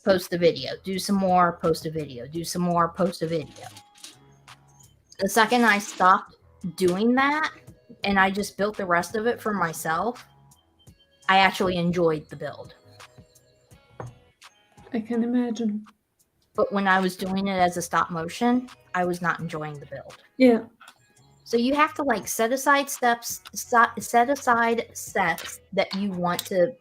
post the video, do some more, post a video, do some more, post a video. The second I stopped doing that and I just built the rest of it for myself, I actually enjoyed the build. I can imagine. But when I was doing it as a stop motion, I was not enjoying the build. Yeah. So you have to like set aside steps, set aside sets that you want to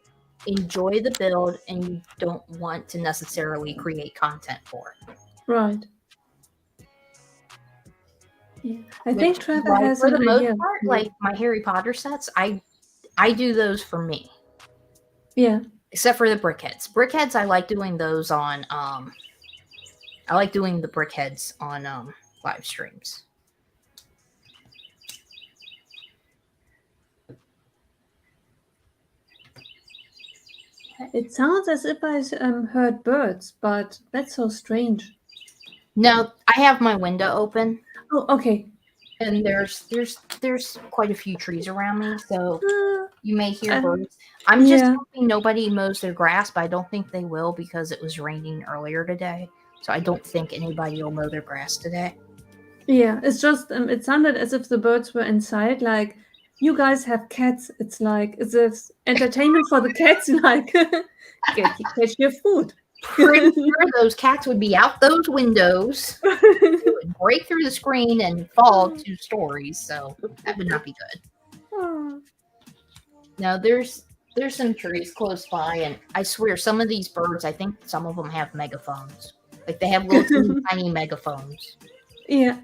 enjoy the build and you don't want to necessarily create content for. Right. Yeah. I Which, think Trevor like, has for the an most idea. part, like my Harry Potter sets, I do those for me. Yeah. Except for the brickheads. Brickheads, I like doing those on I like doing the brickheads on live streams. It sounds as if I heard birds, but that's so strange. No, I have my window open. Oh, okay. And there's quite a few trees around me, so you may hear birds. I'm just hoping nobody mows their grass, but I don't think they will because it was raining earlier today. So I don't think anybody will mow their grass today. Yeah, it's just it sounded as if the birds were inside. Like, you guys have cats. It's like, is this entertainment for the cats? Like, catch your food. Pretty sure those cats would be out those windows, would break through the screen and fall 2 stories. So that would not be good. Oh. Now there's some trees close by, and I swear some of these birds, I think some of them have megaphones. Like they have little tiny megaphones. Yeah.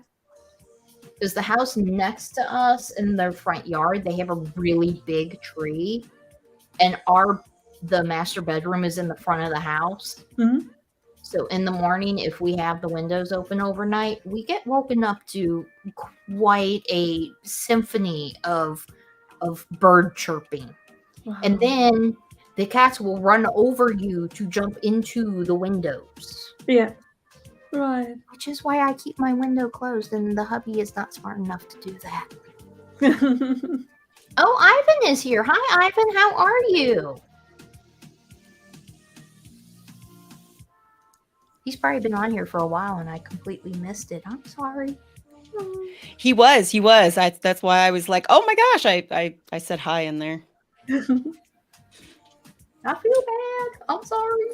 Because the house next to us in their front yard, they have a really big tree, and the master bedroom is in the front of the house. Mm-hmm. So in the morning, if we have the windows open overnight, we get woken up to quite a symphony of bird chirping. Wow. And then the cats will run over you to jump into the windows. Yeah. Right. Which is why I keep my window closed, and the hubby is not smart enough to do that. Oh, Ivan is here. Hi, Ivan. How are you? He's probably been on here for a while, and I completely missed it. I'm sorry. He was. That's why I was like, oh my gosh, I said hi in there. I feel bad. I'm sorry.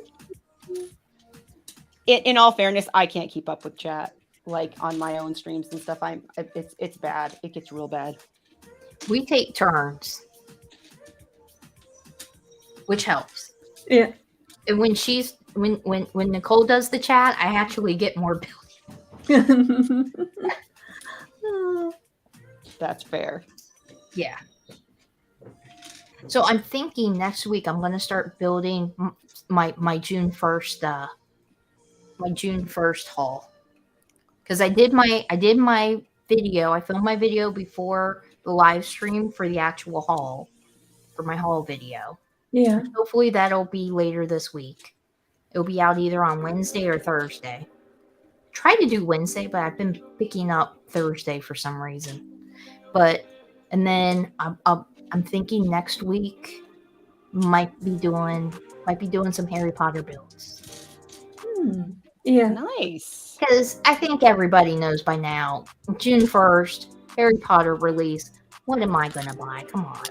In all fairness, I can't keep up with chat like on my own streams and stuff. It's bad. It gets real bad. We take turns, which helps. Yeah. And when Nicole does the chat, I actually get more building. That's fair. Yeah. So I'm thinking next week I'm going to start building my June 1st haul, because I did my video. I filmed my video before the live stream for the actual haul, for my haul video. Yeah. Hopefully that'll be later this week. It'll be out either on Wednesday or Thursday. Try to do Wednesday, but I've been picking up Thursday for some reason. And then I'm thinking next week might be doing some Harry Potter builds. Yeah. Nice. Because I think everybody knows by now, June 1st, Harry Potter release. What am I gonna buy? Come on.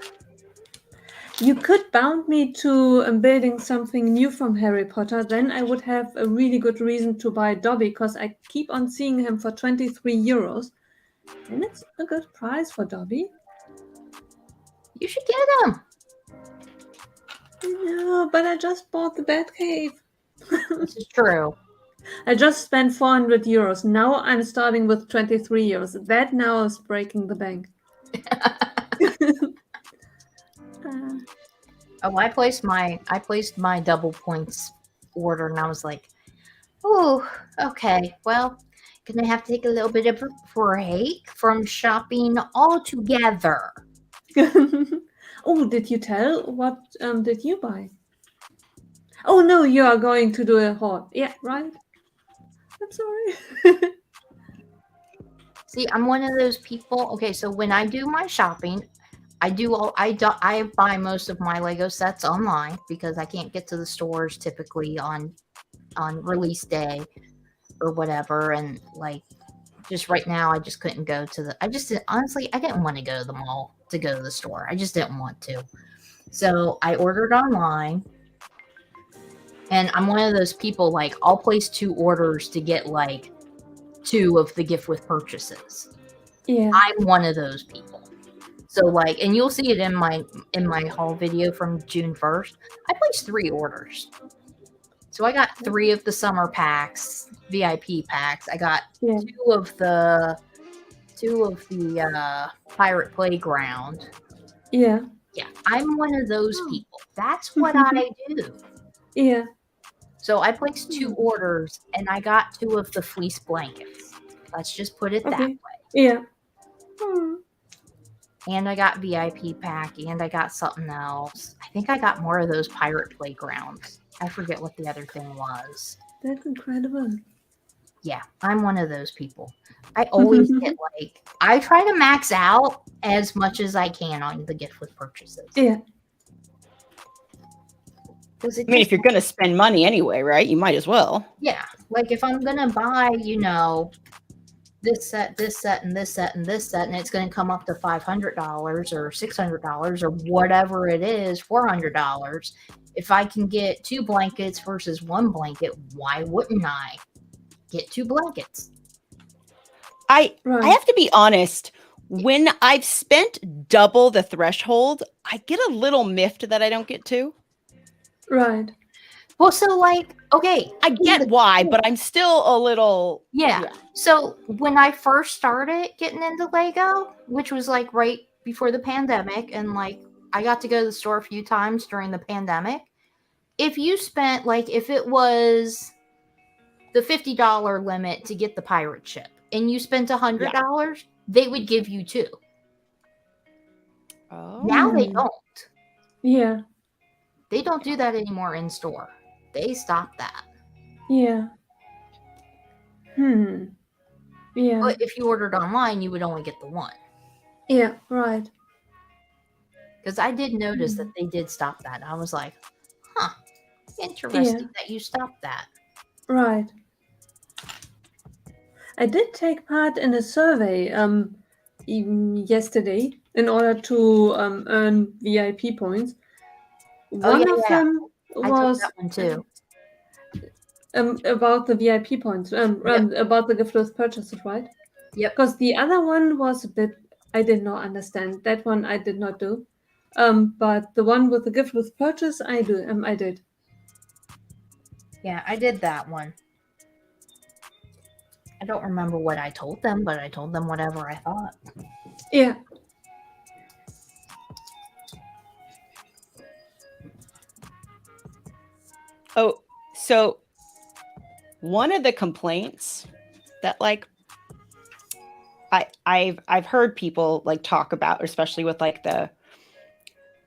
You could bound me to building something new from Harry Potter. Then I would have a really good reason to buy Dobby, because I keep on seeing him for 23 euros. And it's a good price for Dobby. You should get him. No, but I just bought the Batcave. This is true. I just spent 400 euros. Now I'm starting with 23 euros. That now is breaking the bank. Oh, I placed my double points order, and I was like, oh, okay. Well, gonna have to take a little bit of a break from shopping altogether. Oh, did you tell? What did you buy? Oh no, you are going to do a haul. Yeah, right. I'm sorry. See, I'm one of those people. Okay, so when I do my shopping, I buy most of my Lego sets online because I can't get to the stores typically on release day or whatever. And like just right now, I just couldn't go to the. Honestly, I didn't want to go to the mall to go to the store. I just didn't want to. So I ordered online, and I'm one of those people like I'll place 2 orders to get like 2 of the gift with purchases. Yeah. I'm one of those people. So like, and you'll see it in my haul video from June 1st. I placed 3 orders. So I got 3 of the summer packs, VIP packs. I got Yeah. 2 of the Pirate Playground. Yeah. Yeah, I'm one of those Oh. people. That's what I do. Yeah. So I placed 2 orders and I got 2 of the fleece blankets. Let's just put it that Okay. way. Yeah. Hmm. And I got VIP pack and I got something else. I think I got more of those Pirate Playgrounds. I forget what the other thing was. That's incredible. Yeah, I'm one of those people. I always get like, I try to max out as much as I can on the gift with purchases. Yeah. I mean, if you're going to spend money anyway, right? You might as well. Yeah, like if I'm going to buy, this set, and this set, and this set, and it's going to come up to $500 or $600 or whatever it is, $400. If I can get 2 blankets versus 1 blanket, why wouldn't I get 2 blankets? I have to be honest. When I've spent double the threshold, I get a little miffed that I don't get 2. Right. Well, so like, okay, I get why, but I'm still a little. Yeah. So when I first started getting into Lego, which was like right before the pandemic, and like I got to go to the store a few times during the pandemic. If you spent like, if it was the $50 limit to get the pirate ship and you spent $100, they would give you 2. Oh. Now they don't. Yeah. They don't do that anymore in store. They stopped that. Yeah. Yeah. But if you ordered online, you would only get the 1. Yeah. Right. Because I did notice that they did stop that. I was like, huh, interesting that you stopped that. Right. I did take part in a survey even yesterday in order to earn VIP points. One of them was I took that one too. About the VIP points, about the gift with purchases, right? Yep. Because the other one was a bit, I did not understand. That one I did not do. But the one with the gift with purchase, I did. Yeah, I did that one. I don't remember what I told them, but I told them whatever I thought. Yeah. Oh, so one of the complaints that like I've heard people like talk about, especially with like the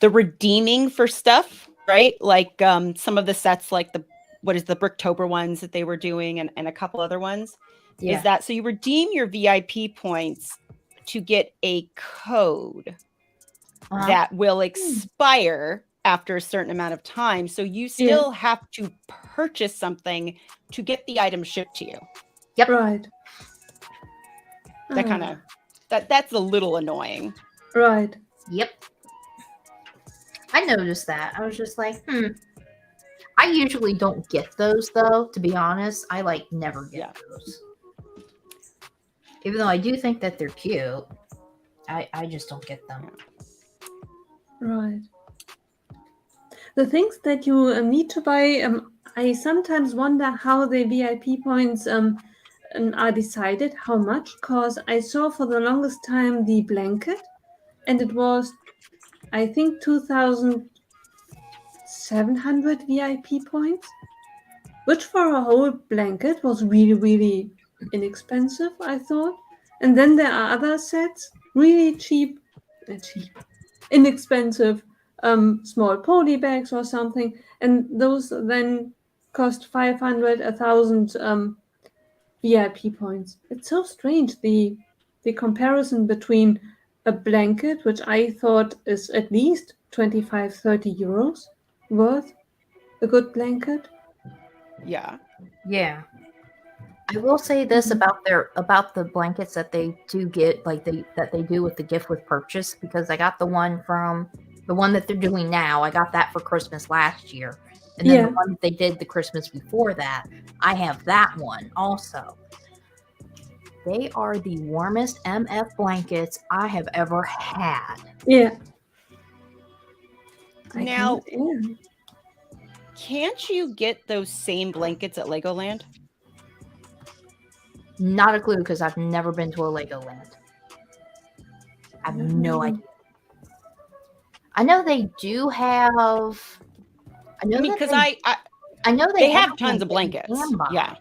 redeeming for stuff, right? Like some of the sets, like the Bricktober ones that they were doing, and a couple other ones. Yeah. Is that so? You redeem your VIP points to get a code that will expire after a certain amount of time. So you still have to purchase something to get the item shipped to you. Yep. Right. That kind of that's a little annoying. Right. Yep. I noticed that. I was just like, I usually don't get those though, to be honest. I like never get those. Even though I do think that they're cute, I just don't get them. Right. The things that you need to buy, I sometimes wonder how the VIP points are decided, how much, because I saw for the longest time the blanket, and it was, I think, 2,700 VIP points, which for a whole blanket was really, really inexpensive, I thought. And then there are other sets, really inexpensive, small poly bags or something, and those then cost 500, 1,000 VIP points. It's so strange, the comparison between a blanket, which I thought is at least 25, 30 euros worth, a good blanket. Yeah. Yeah. I will say this about the blankets that they do get, like they do with the gift with purchase, because I got the one that they're doing now. I got that for Christmas last year, and then the one that they did the Christmas before that, I have that one also. They are the warmest MF blankets I have ever had. Yeah. Now, can't you get those same blankets at Legoland? Not a clue, because I've never been to a Legoland. I have no idea. I know they do have. I know because I know they have tons of blankets. Yeah.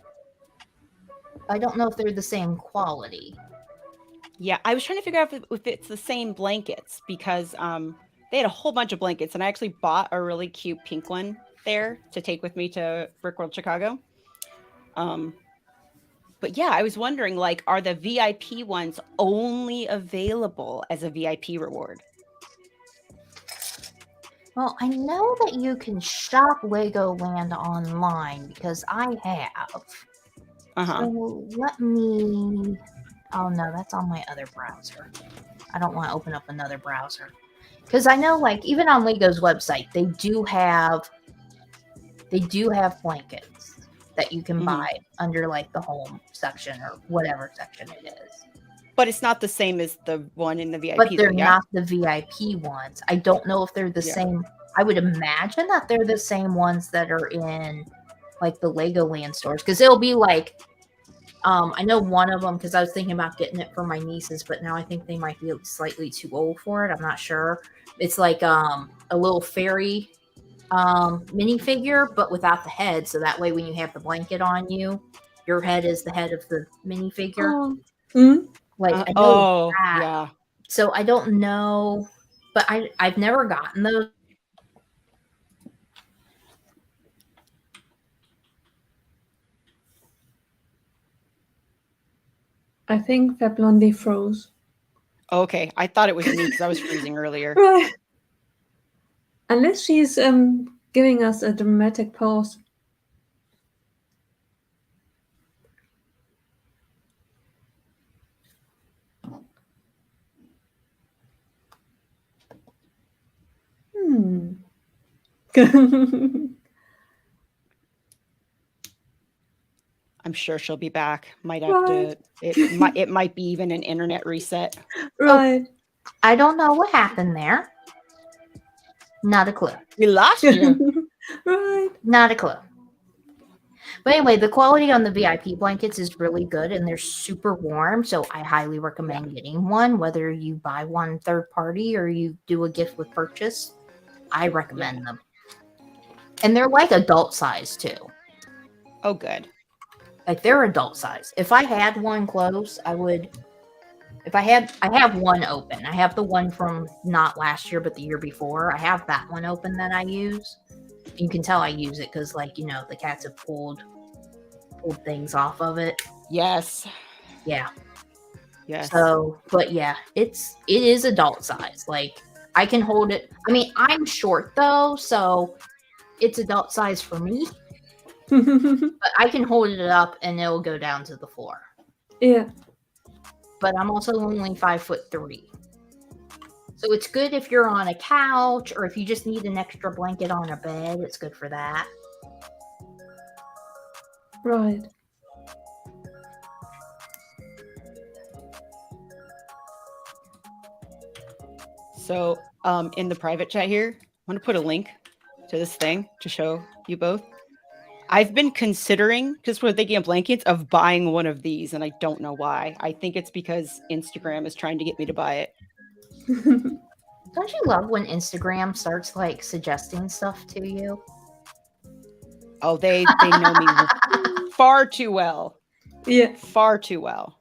I don't know if they're the same quality. Yeah, I was trying to figure out if it's the same blankets, because they had a whole bunch of blankets, and I actually bought a really cute pink one there to take with me to Brickworld Chicago. But yeah, I was wondering, like, are the VIP ones only available as a VIP reward? Well, I know that you can shop Legoland online, because I have. So let me. Oh no, that's on my other browser. I don't want to open up another browser, because I know, like, even on Lego's website, they do have blankets that you can buy under, like, the home section or whatever section it is. But it's not the same as the one in the VIP. But they're not the VIP ones. I don't know if they're the same. I would imagine that they're the same ones that are in, like, the Legoland stores, because it'll be like, I know one of them, because I was thinking about getting it for my nieces, but now I think they might be slightly too old for it. I'm not sure. It's like a little fairy minifigure, but without the head, so that way when you have the blanket on you, your head is the head of the minifigure. Like, I know that. Yeah. So I don't know, but I've never gotten those. I think FabBlondie froze. Okay, I thought it was me because I was freezing earlier. Right. Unless she's giving us a dramatic pause. I'm sure she'll be back. Might have to. It might be even an internet reset. Right. Oh, I don't know what happened there. Not a clue. We lost you. Right. Not a clue. But anyway, the quality on the VIP blankets is really good, and they're super warm. So I highly recommend getting one, whether you buy one third party or you do a gift with purchase. I recommend them. And they're like adult size too. Oh, good. Like, they're adult size. If I had one close, I would. I have one open. I have the one from not last year, but the year before. I have that one open that I use. You can tell I use it because, like, you know, the cats have pulled things off of it. Yes. Yeah. Yes. So, but yeah, it is adult size. Like, I can hold it. I mean, I'm short though, so it's adult size for me. But I can hold it up and it'll go down to the floor. Yeah. But I'm also only 5'3". So it's good if you're on a couch or if you just need an extra blanket on a bed. It's good for that. Right. So, in the private chat here, I want to put a link to this thing to show you both. I've been considering, just for thinking of blankets, of buying one of these, and I don't know why. I think it's because Instagram is trying to get me to buy it. Don't you love when Instagram starts, like, suggesting stuff to you? Oh, they know me far too well. Yeah. Far too well.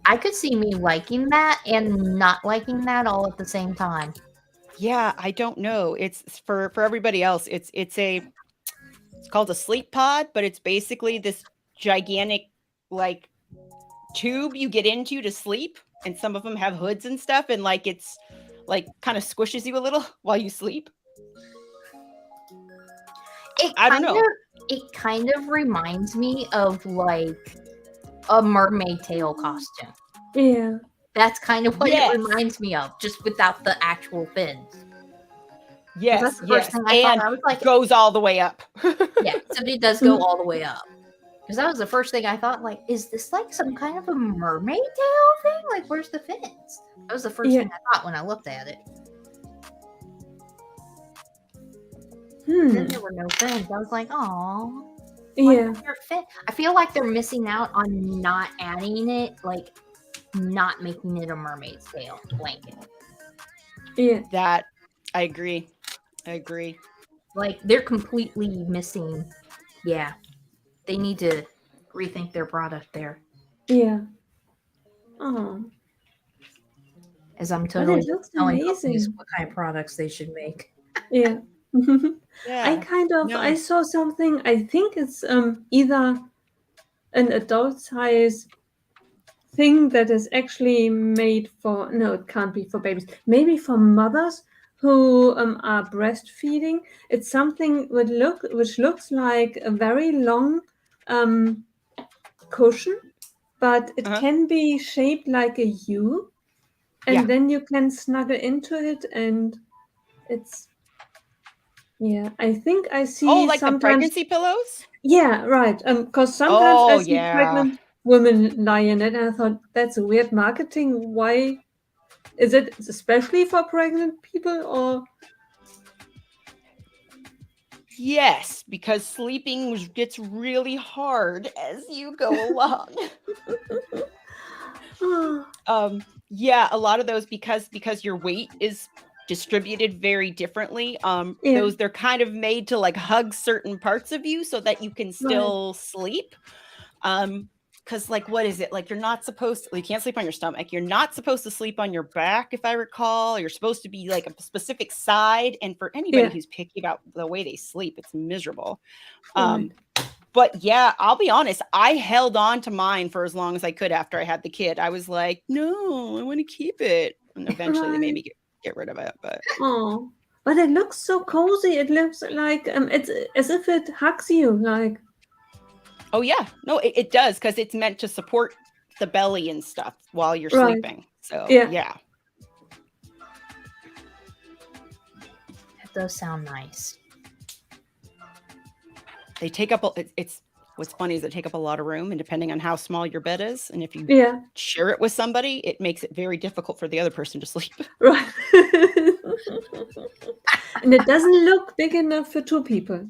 I could see me liking that and not liking that all at the same time. Yeah, I don't know. It's for everybody else. It's called a sleep pod, but it's basically this gigantic like tube you get into to sleep, and some of them have hoods and stuff, and like it's like kind of squishes you a little while you sleep. I don't know. It kind of reminds me of like a mermaid tail costume. Yeah. That's kind of what Yes. it reminds me of, just without the actual fins. Yes, That's the first yes, thing I and thought. I was like, goes all the way up. yeah, except it does go all the way up. Because that was the first thing I thought, like, is this like some kind of a mermaid tail thing? Like, where's the fins? That was the first thing I thought when I looked at it. Then there were no fins. I was like, oh. Yeah. I feel like they're missing out on not adding it, like, not making it a mermaid's tail blanket. Yeah. That I agree. Like, they're completely missing. Yeah. They need to rethink their product there. Yeah. Oh. As I'm But totally it looks telling amazing. companies what kind of products they should make. Yeah. Yeah. I saw something, I think it's either an adult size thing that is actually made for, no, it can't be for babies, maybe for mothers who are breastfeeding. It's something which looks like a very long cushion, but it can be shaped like a U, and then you can snuggle into it, and it's, yeah, I think I see like sometimes the pregnancy pillows? Yeah, right. Because sometimes I see yeah. pregnant women lie in it, and I thought that's a weird marketing. Why is it especially for pregnant people, or? Yes, because sleeping gets really hard as you go along. Yeah, a lot of those because your weight is distributed very differently. Those they're kind of made to like hug certain parts of you so that you can still sleep. Because like what is it? Like you're not supposed to, you can't sleep on your stomach. You're not supposed to sleep on your back, if I recall. You're supposed to be like a specific side. And for anybody who's picky about the way they sleep, it's miserable. But yeah, I'll be honest, I held on to mine for as long as I could after I had the kid. I was like, no, I want to keep it. And eventually they made me get rid of it. But but it looks so cozy. It looks like it's as if it hugs you, like. Oh yeah, no, it does, because it's meant to support the belly and stuff while you're sleeping. So yeah. That does sound nice. They take up it's what's funny is they take up a lot of room, and depending on how small your bed is, and if you share it with somebody, it makes it very difficult for the other person to sleep. Right. And it doesn't look big enough for two people.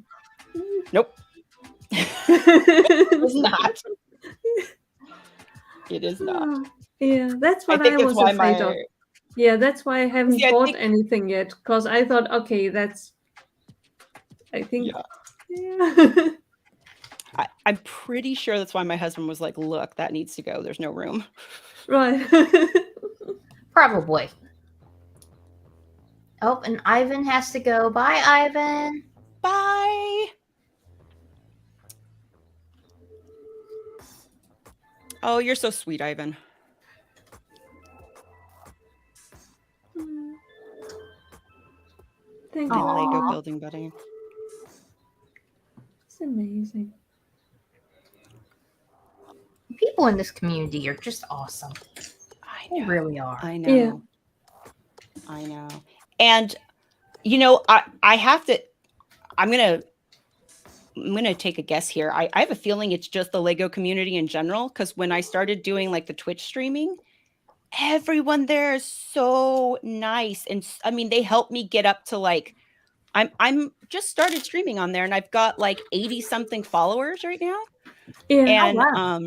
Nope. It is not. It is not. Yeah, that's what I was afraid of. Yeah, that's why I haven't bought anything yet, because I thought, okay, that's, I think, yeah. I'm pretty sure that's why my husband was like, look, that needs to go. There's no room. Right. Probably. Oh, and Ivan has to go. Bye, Ivan. Bye. Oh, you're so sweet, Ivan. Thank you. Lego building buddy. It's amazing. People in this community are just awesome. I know. They really are. I know. Yeah. I know. And you know, I have to. I'm gonna take a guess here. I have a feeling it's just the Lego community in general, because when I started doing like the Twitch streaming, everyone there is so nice, and I mean they helped me get up to like I'm just started streaming on there, and I've got like 80 something followers right now. Yeah. And I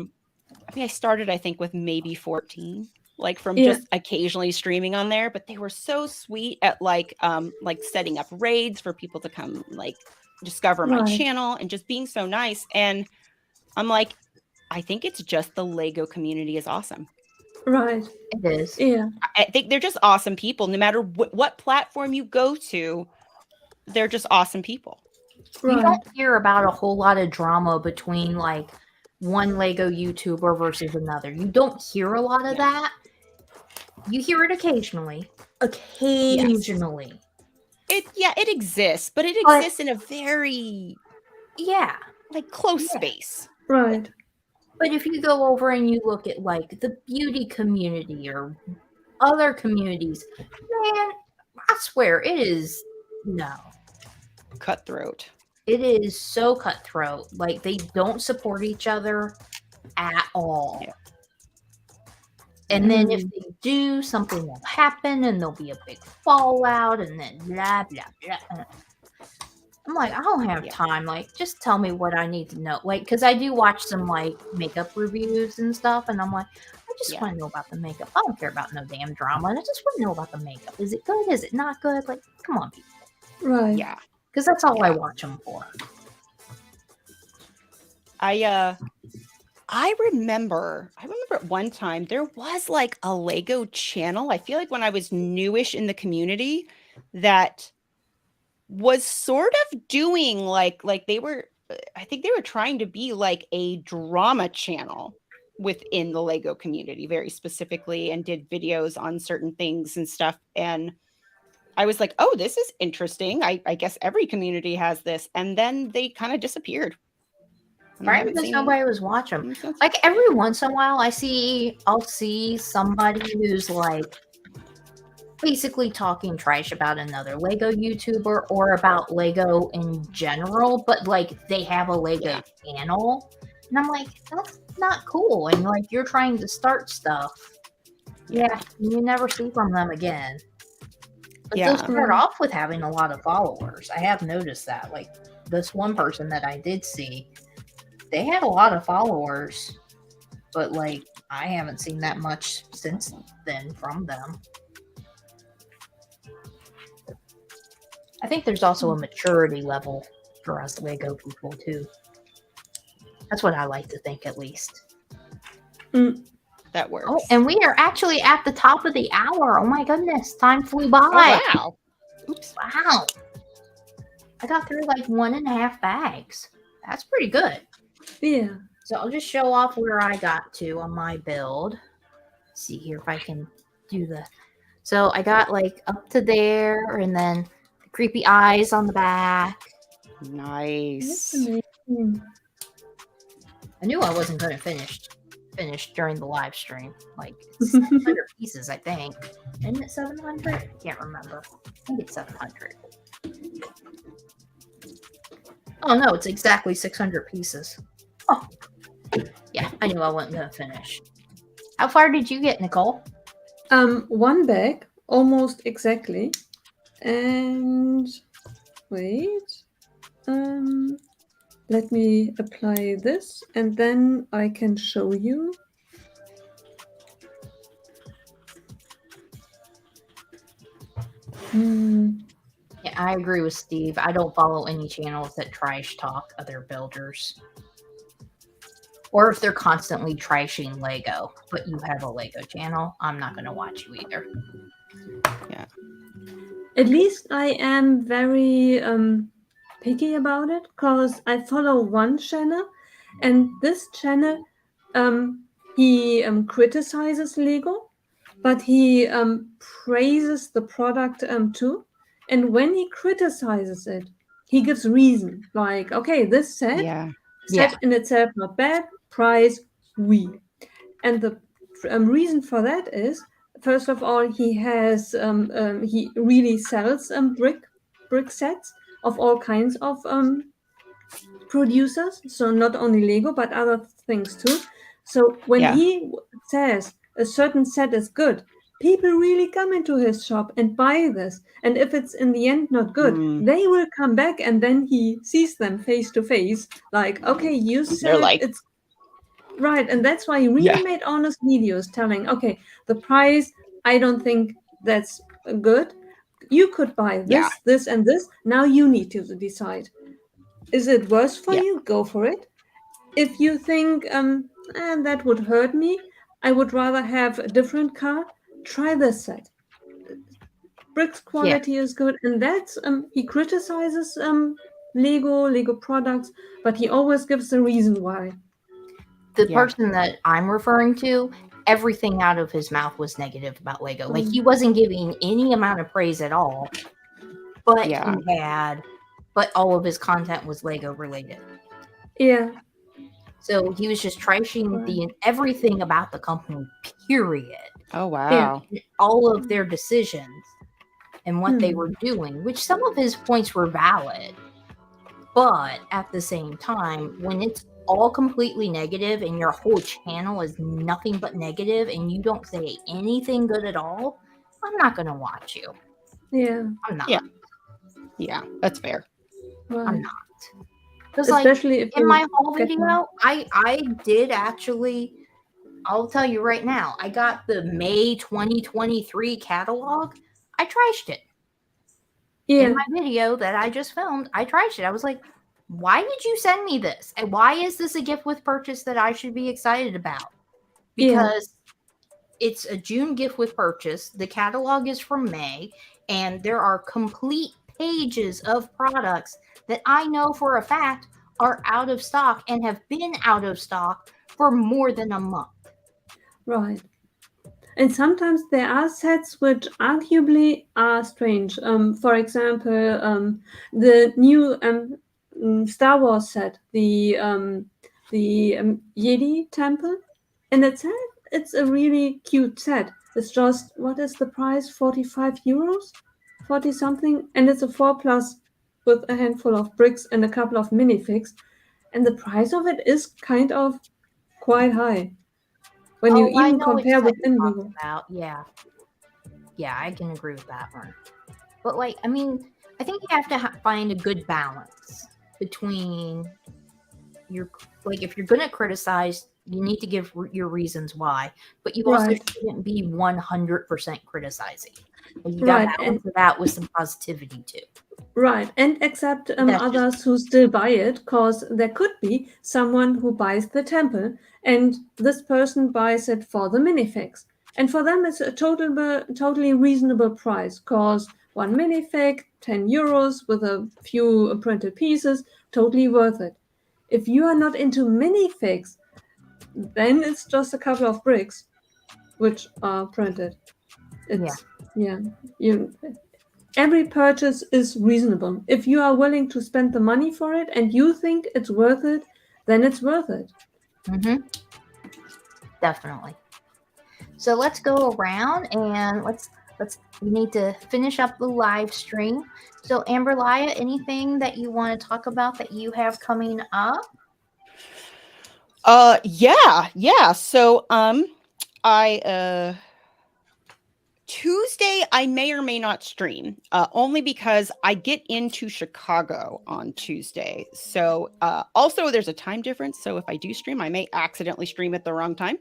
mean I started I think with maybe 14, like from just occasionally streaming on there, but they were so sweet at like setting up raids for people to come like discover my channel, and just being so nice. And I'm like, I think it's just the Lego community is awesome. Right. It is. Yeah. I think they're just awesome people. No matter what platform you go to, they're just awesome people. You Right. don't hear about a whole lot of drama between like one Lego YouTuber versus another. You don't hear a lot of that. You hear it occasionally. Occasionally. It exists, but it But- exists in a very Yeah. like close Yeah. space. Right. But if you go over and you look at like the beauty community or other communities, man, I swear it is no. Cutthroat. It is so cutthroat. Like they don't support each other at all. Yeah. And then if they do, something will happen and there'll be a big fallout and then blah blah blah. I'm like, I don't have time. Like, just tell me what I need to know. Like, because I do watch some like makeup reviews and stuff, and I'm like, I just want to know about the makeup. I don't care about no damn drama. I just want to know about the makeup. Is it good? Is it not good? Like, come on, people. Right. Yeah. Because that's all I watch them for. I remember at one time there was like a Lego channel. I feel like when I was newish in the community that was sort of doing like they were I think they were trying to be like a drama channel within the Lego community very specifically and did videos on certain things and stuff. And I was like, oh, this is interesting. I guess every community has this. And then they kind of disappeared. Right, because nobody was watching. Like every once in a while, I'll see somebody who's like basically talking trash about another Lego YouTuber or about Lego in general, but like they have a Lego channel, and I'm like, that's not cool. And like you're trying to start stuff, you never see from them again. But they'll start off with having a lot of followers. I have noticed that. Like this one person that I did see, they had a lot of followers, but like I haven't seen that much since then from them. I think there's also a maturity level for us Lego people too. That's what I like to think, at least. That works. Oh, and we are actually at the top of the hour. Oh my goodness, time flew by. Oh, wow. Oops. Wow. I got through like 1.5 bags. That's pretty good. Yeah. So I'll just show off where I got to on my build. Let's see here if I can do the... So I got like up to there and then the creepy eyes on the back. Nice. I knew I wasn't going to finish during the live stream. Like it's 700 pieces, I think. Isn't it 700? I can't remember. I think it's 700. Oh no, it's exactly 600 pieces. Oh, yeah, I knew I wasn't going to finish. How far did you get, Nicole? 1 bag, almost exactly. And wait. Let me apply this and then I can show you. Yeah, I agree with Steve. I don't follow any channels that trash talk other builders. Or if they're constantly trashing Lego, but you have a Lego channel, I'm not going to watch you either. Yeah. At least I am very picky about it because I follow one channel and this channel he criticizes Lego, but he praises the product too. And when he criticizes it, he gives reason like, okay, this set in itself not bad, price we. And the reason for that is, first of all, he has he really sells brick sets of all kinds of producers. So not only Lego but other things too. So when he says a certain set is good, people really come into his shop and buy this. And if it's in the end not good, they will come back and then he sees them face to face. Like, okay, you said it's right. And that's why he really made honest videos telling, okay, the price, I don't think that's good. You could buy this, this, and this. Now you need to decide. Is it worse for you? Go for it. If you think that would hurt me, I would rather have a different car. Try this set. Bricks quality is good, and that's he criticizes Lego products, but he always gives the reason why. The Yeah. person that I'm referring to, everything out of his mouth was negative about Lego. Like, Mm. he wasn't giving any amount of praise at all, but Yeah. but all of his content was Lego related. Yeah, So he was just trashing everything about the company, period. Oh wow. All of their decisions and what they Hmm. were doing, which some of his points were valid. But at the same time, when it's all completely negative and your whole channel is nothing but negative and you don't say anything good at all, I'm not going to watch you. Yeah, I'm not. Yeah. Yeah, that's fair. right. I'm not. Because, like, Especially if in you my whole get video, I did actually, I'll tell you right now, I got the May 2023 catalog. I trashed it. yeah, In my video that I just filmed, I trashed it. I was like, why did you send me this? And why is this a gift with purchase that I should be excited about? yeah, Because it's a June gift with purchase. The catalog is from May, and there are complete pages of products that I know for a fact are out of stock and have been out of stock for more than a month. right. And sometimes there are sets which arguably are strange. For example, the new Star Wars set, the Jedi Temple, and it's a really cute set. It's just, what is the price? 45 euros, 40 something, and it's a 4+ with a handful of bricks and a couple of minifigs, and the price of it is kind of quite high when you Oh, I even know which compare set with you're Indigo. talking about. Yeah. Yeah, I can agree with that one. But, like, I mean, I think you have to find a good balance between like, if you're going to criticize, you need to give your reasons why, but you also Right. shouldn't be 100% criticizing. Like, you got Right, to and balance that with some positivity too. right, and accept That's just others who still buy it, because there could be someone who buys the temple, and this person buys it for the minifigs, and for them it's a totally reasonable price, because one minifig, 10 euros with a few printed pieces, totally worth it. If you are not into minifigs, then it's just a couple of bricks which are printed. It's you every purchase is reasonable. If you are willing to spend the money for it and you think it's worth it, then it's worth it. definitely. So let's go around and we need to finish up the live stream. So, Amberlia, anything that you want to talk about that you have coming up? Yeah. So I Tuesday I may or may not stream, only because I get into Chicago on Tuesday. So also there's a time difference. So if I do stream, I may accidentally stream at the wrong time.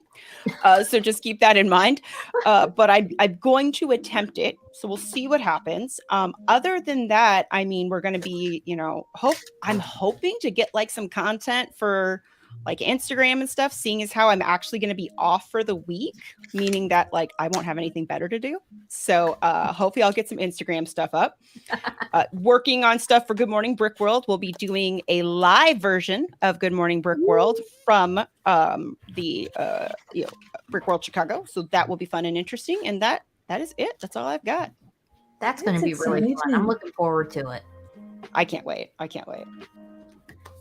So just keep that in mind. But I'm going to attempt it. So we'll see what happens. Other than that, I mean, we're going to be, I'm hoping to get like some content for like Instagram and stuff, seeing as how I'm actually going to be off for the week, meaning that like I won't have anything better to do. So hopefully I'll get some Instagram stuff up. Working on stuff for Good Morning Brick World. We'll be doing a live version of Good Morning Brick World from the Brick World Chicago. So that will be fun and interesting. And that is it. That's all I've got. That's going to be really fun. I'm looking forward to it. I can't wait.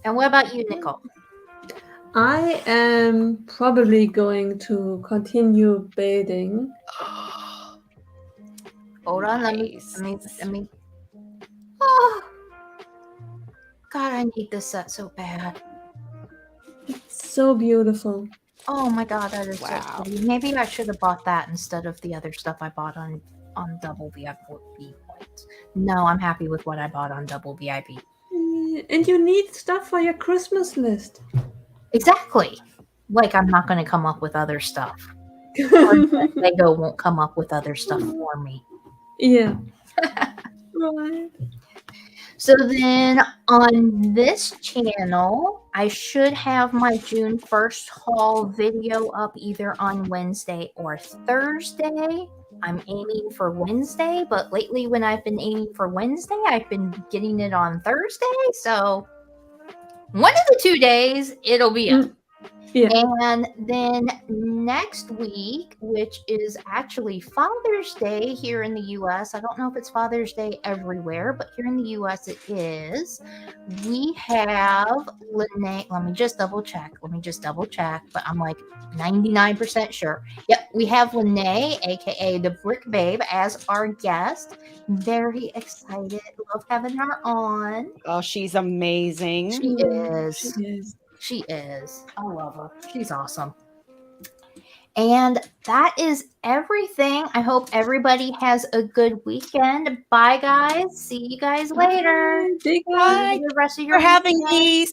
And what about you, Nicole? I am probably going to continue building. Hold on, let me. Oh, God, I need this set so bad. It's so beautiful. Oh my God, that is so pretty. Maybe I should have bought that instead of the other stuff I bought on Double VIP points. No, I'm happy with what I bought on Double VIP. And you need stuff for your Christmas list. Exactly. Like, I'm not going to come up with other stuff. Or Lego won't come up with other stuff for me. Yeah. Right. So then on this channel, I should have my June 1st haul video up either on Wednesday or Thursday. I'm aiming for Wednesday, but lately when I've been aiming for Wednesday, I've been getting it on Thursday. So one of the 2 days, it'll be up. Yeah. And then next week, which is actually Father's Day here in the US, I don't know if it's Father's Day everywhere, but here in the US it is. We have Lene. Let me just double check. But I'm like 99% sure. Yep, we have Lene, aka the Brick Babe, as our guest. Very excited. Love having her on. Oh, she's amazing. She is. She is. She is. I love her. She's awesome. And that is everything. I hope everybody has a good weekend. Bye, guys. See you guys later. Bye. Bye. Enjoy the rest of For your having weekend. me.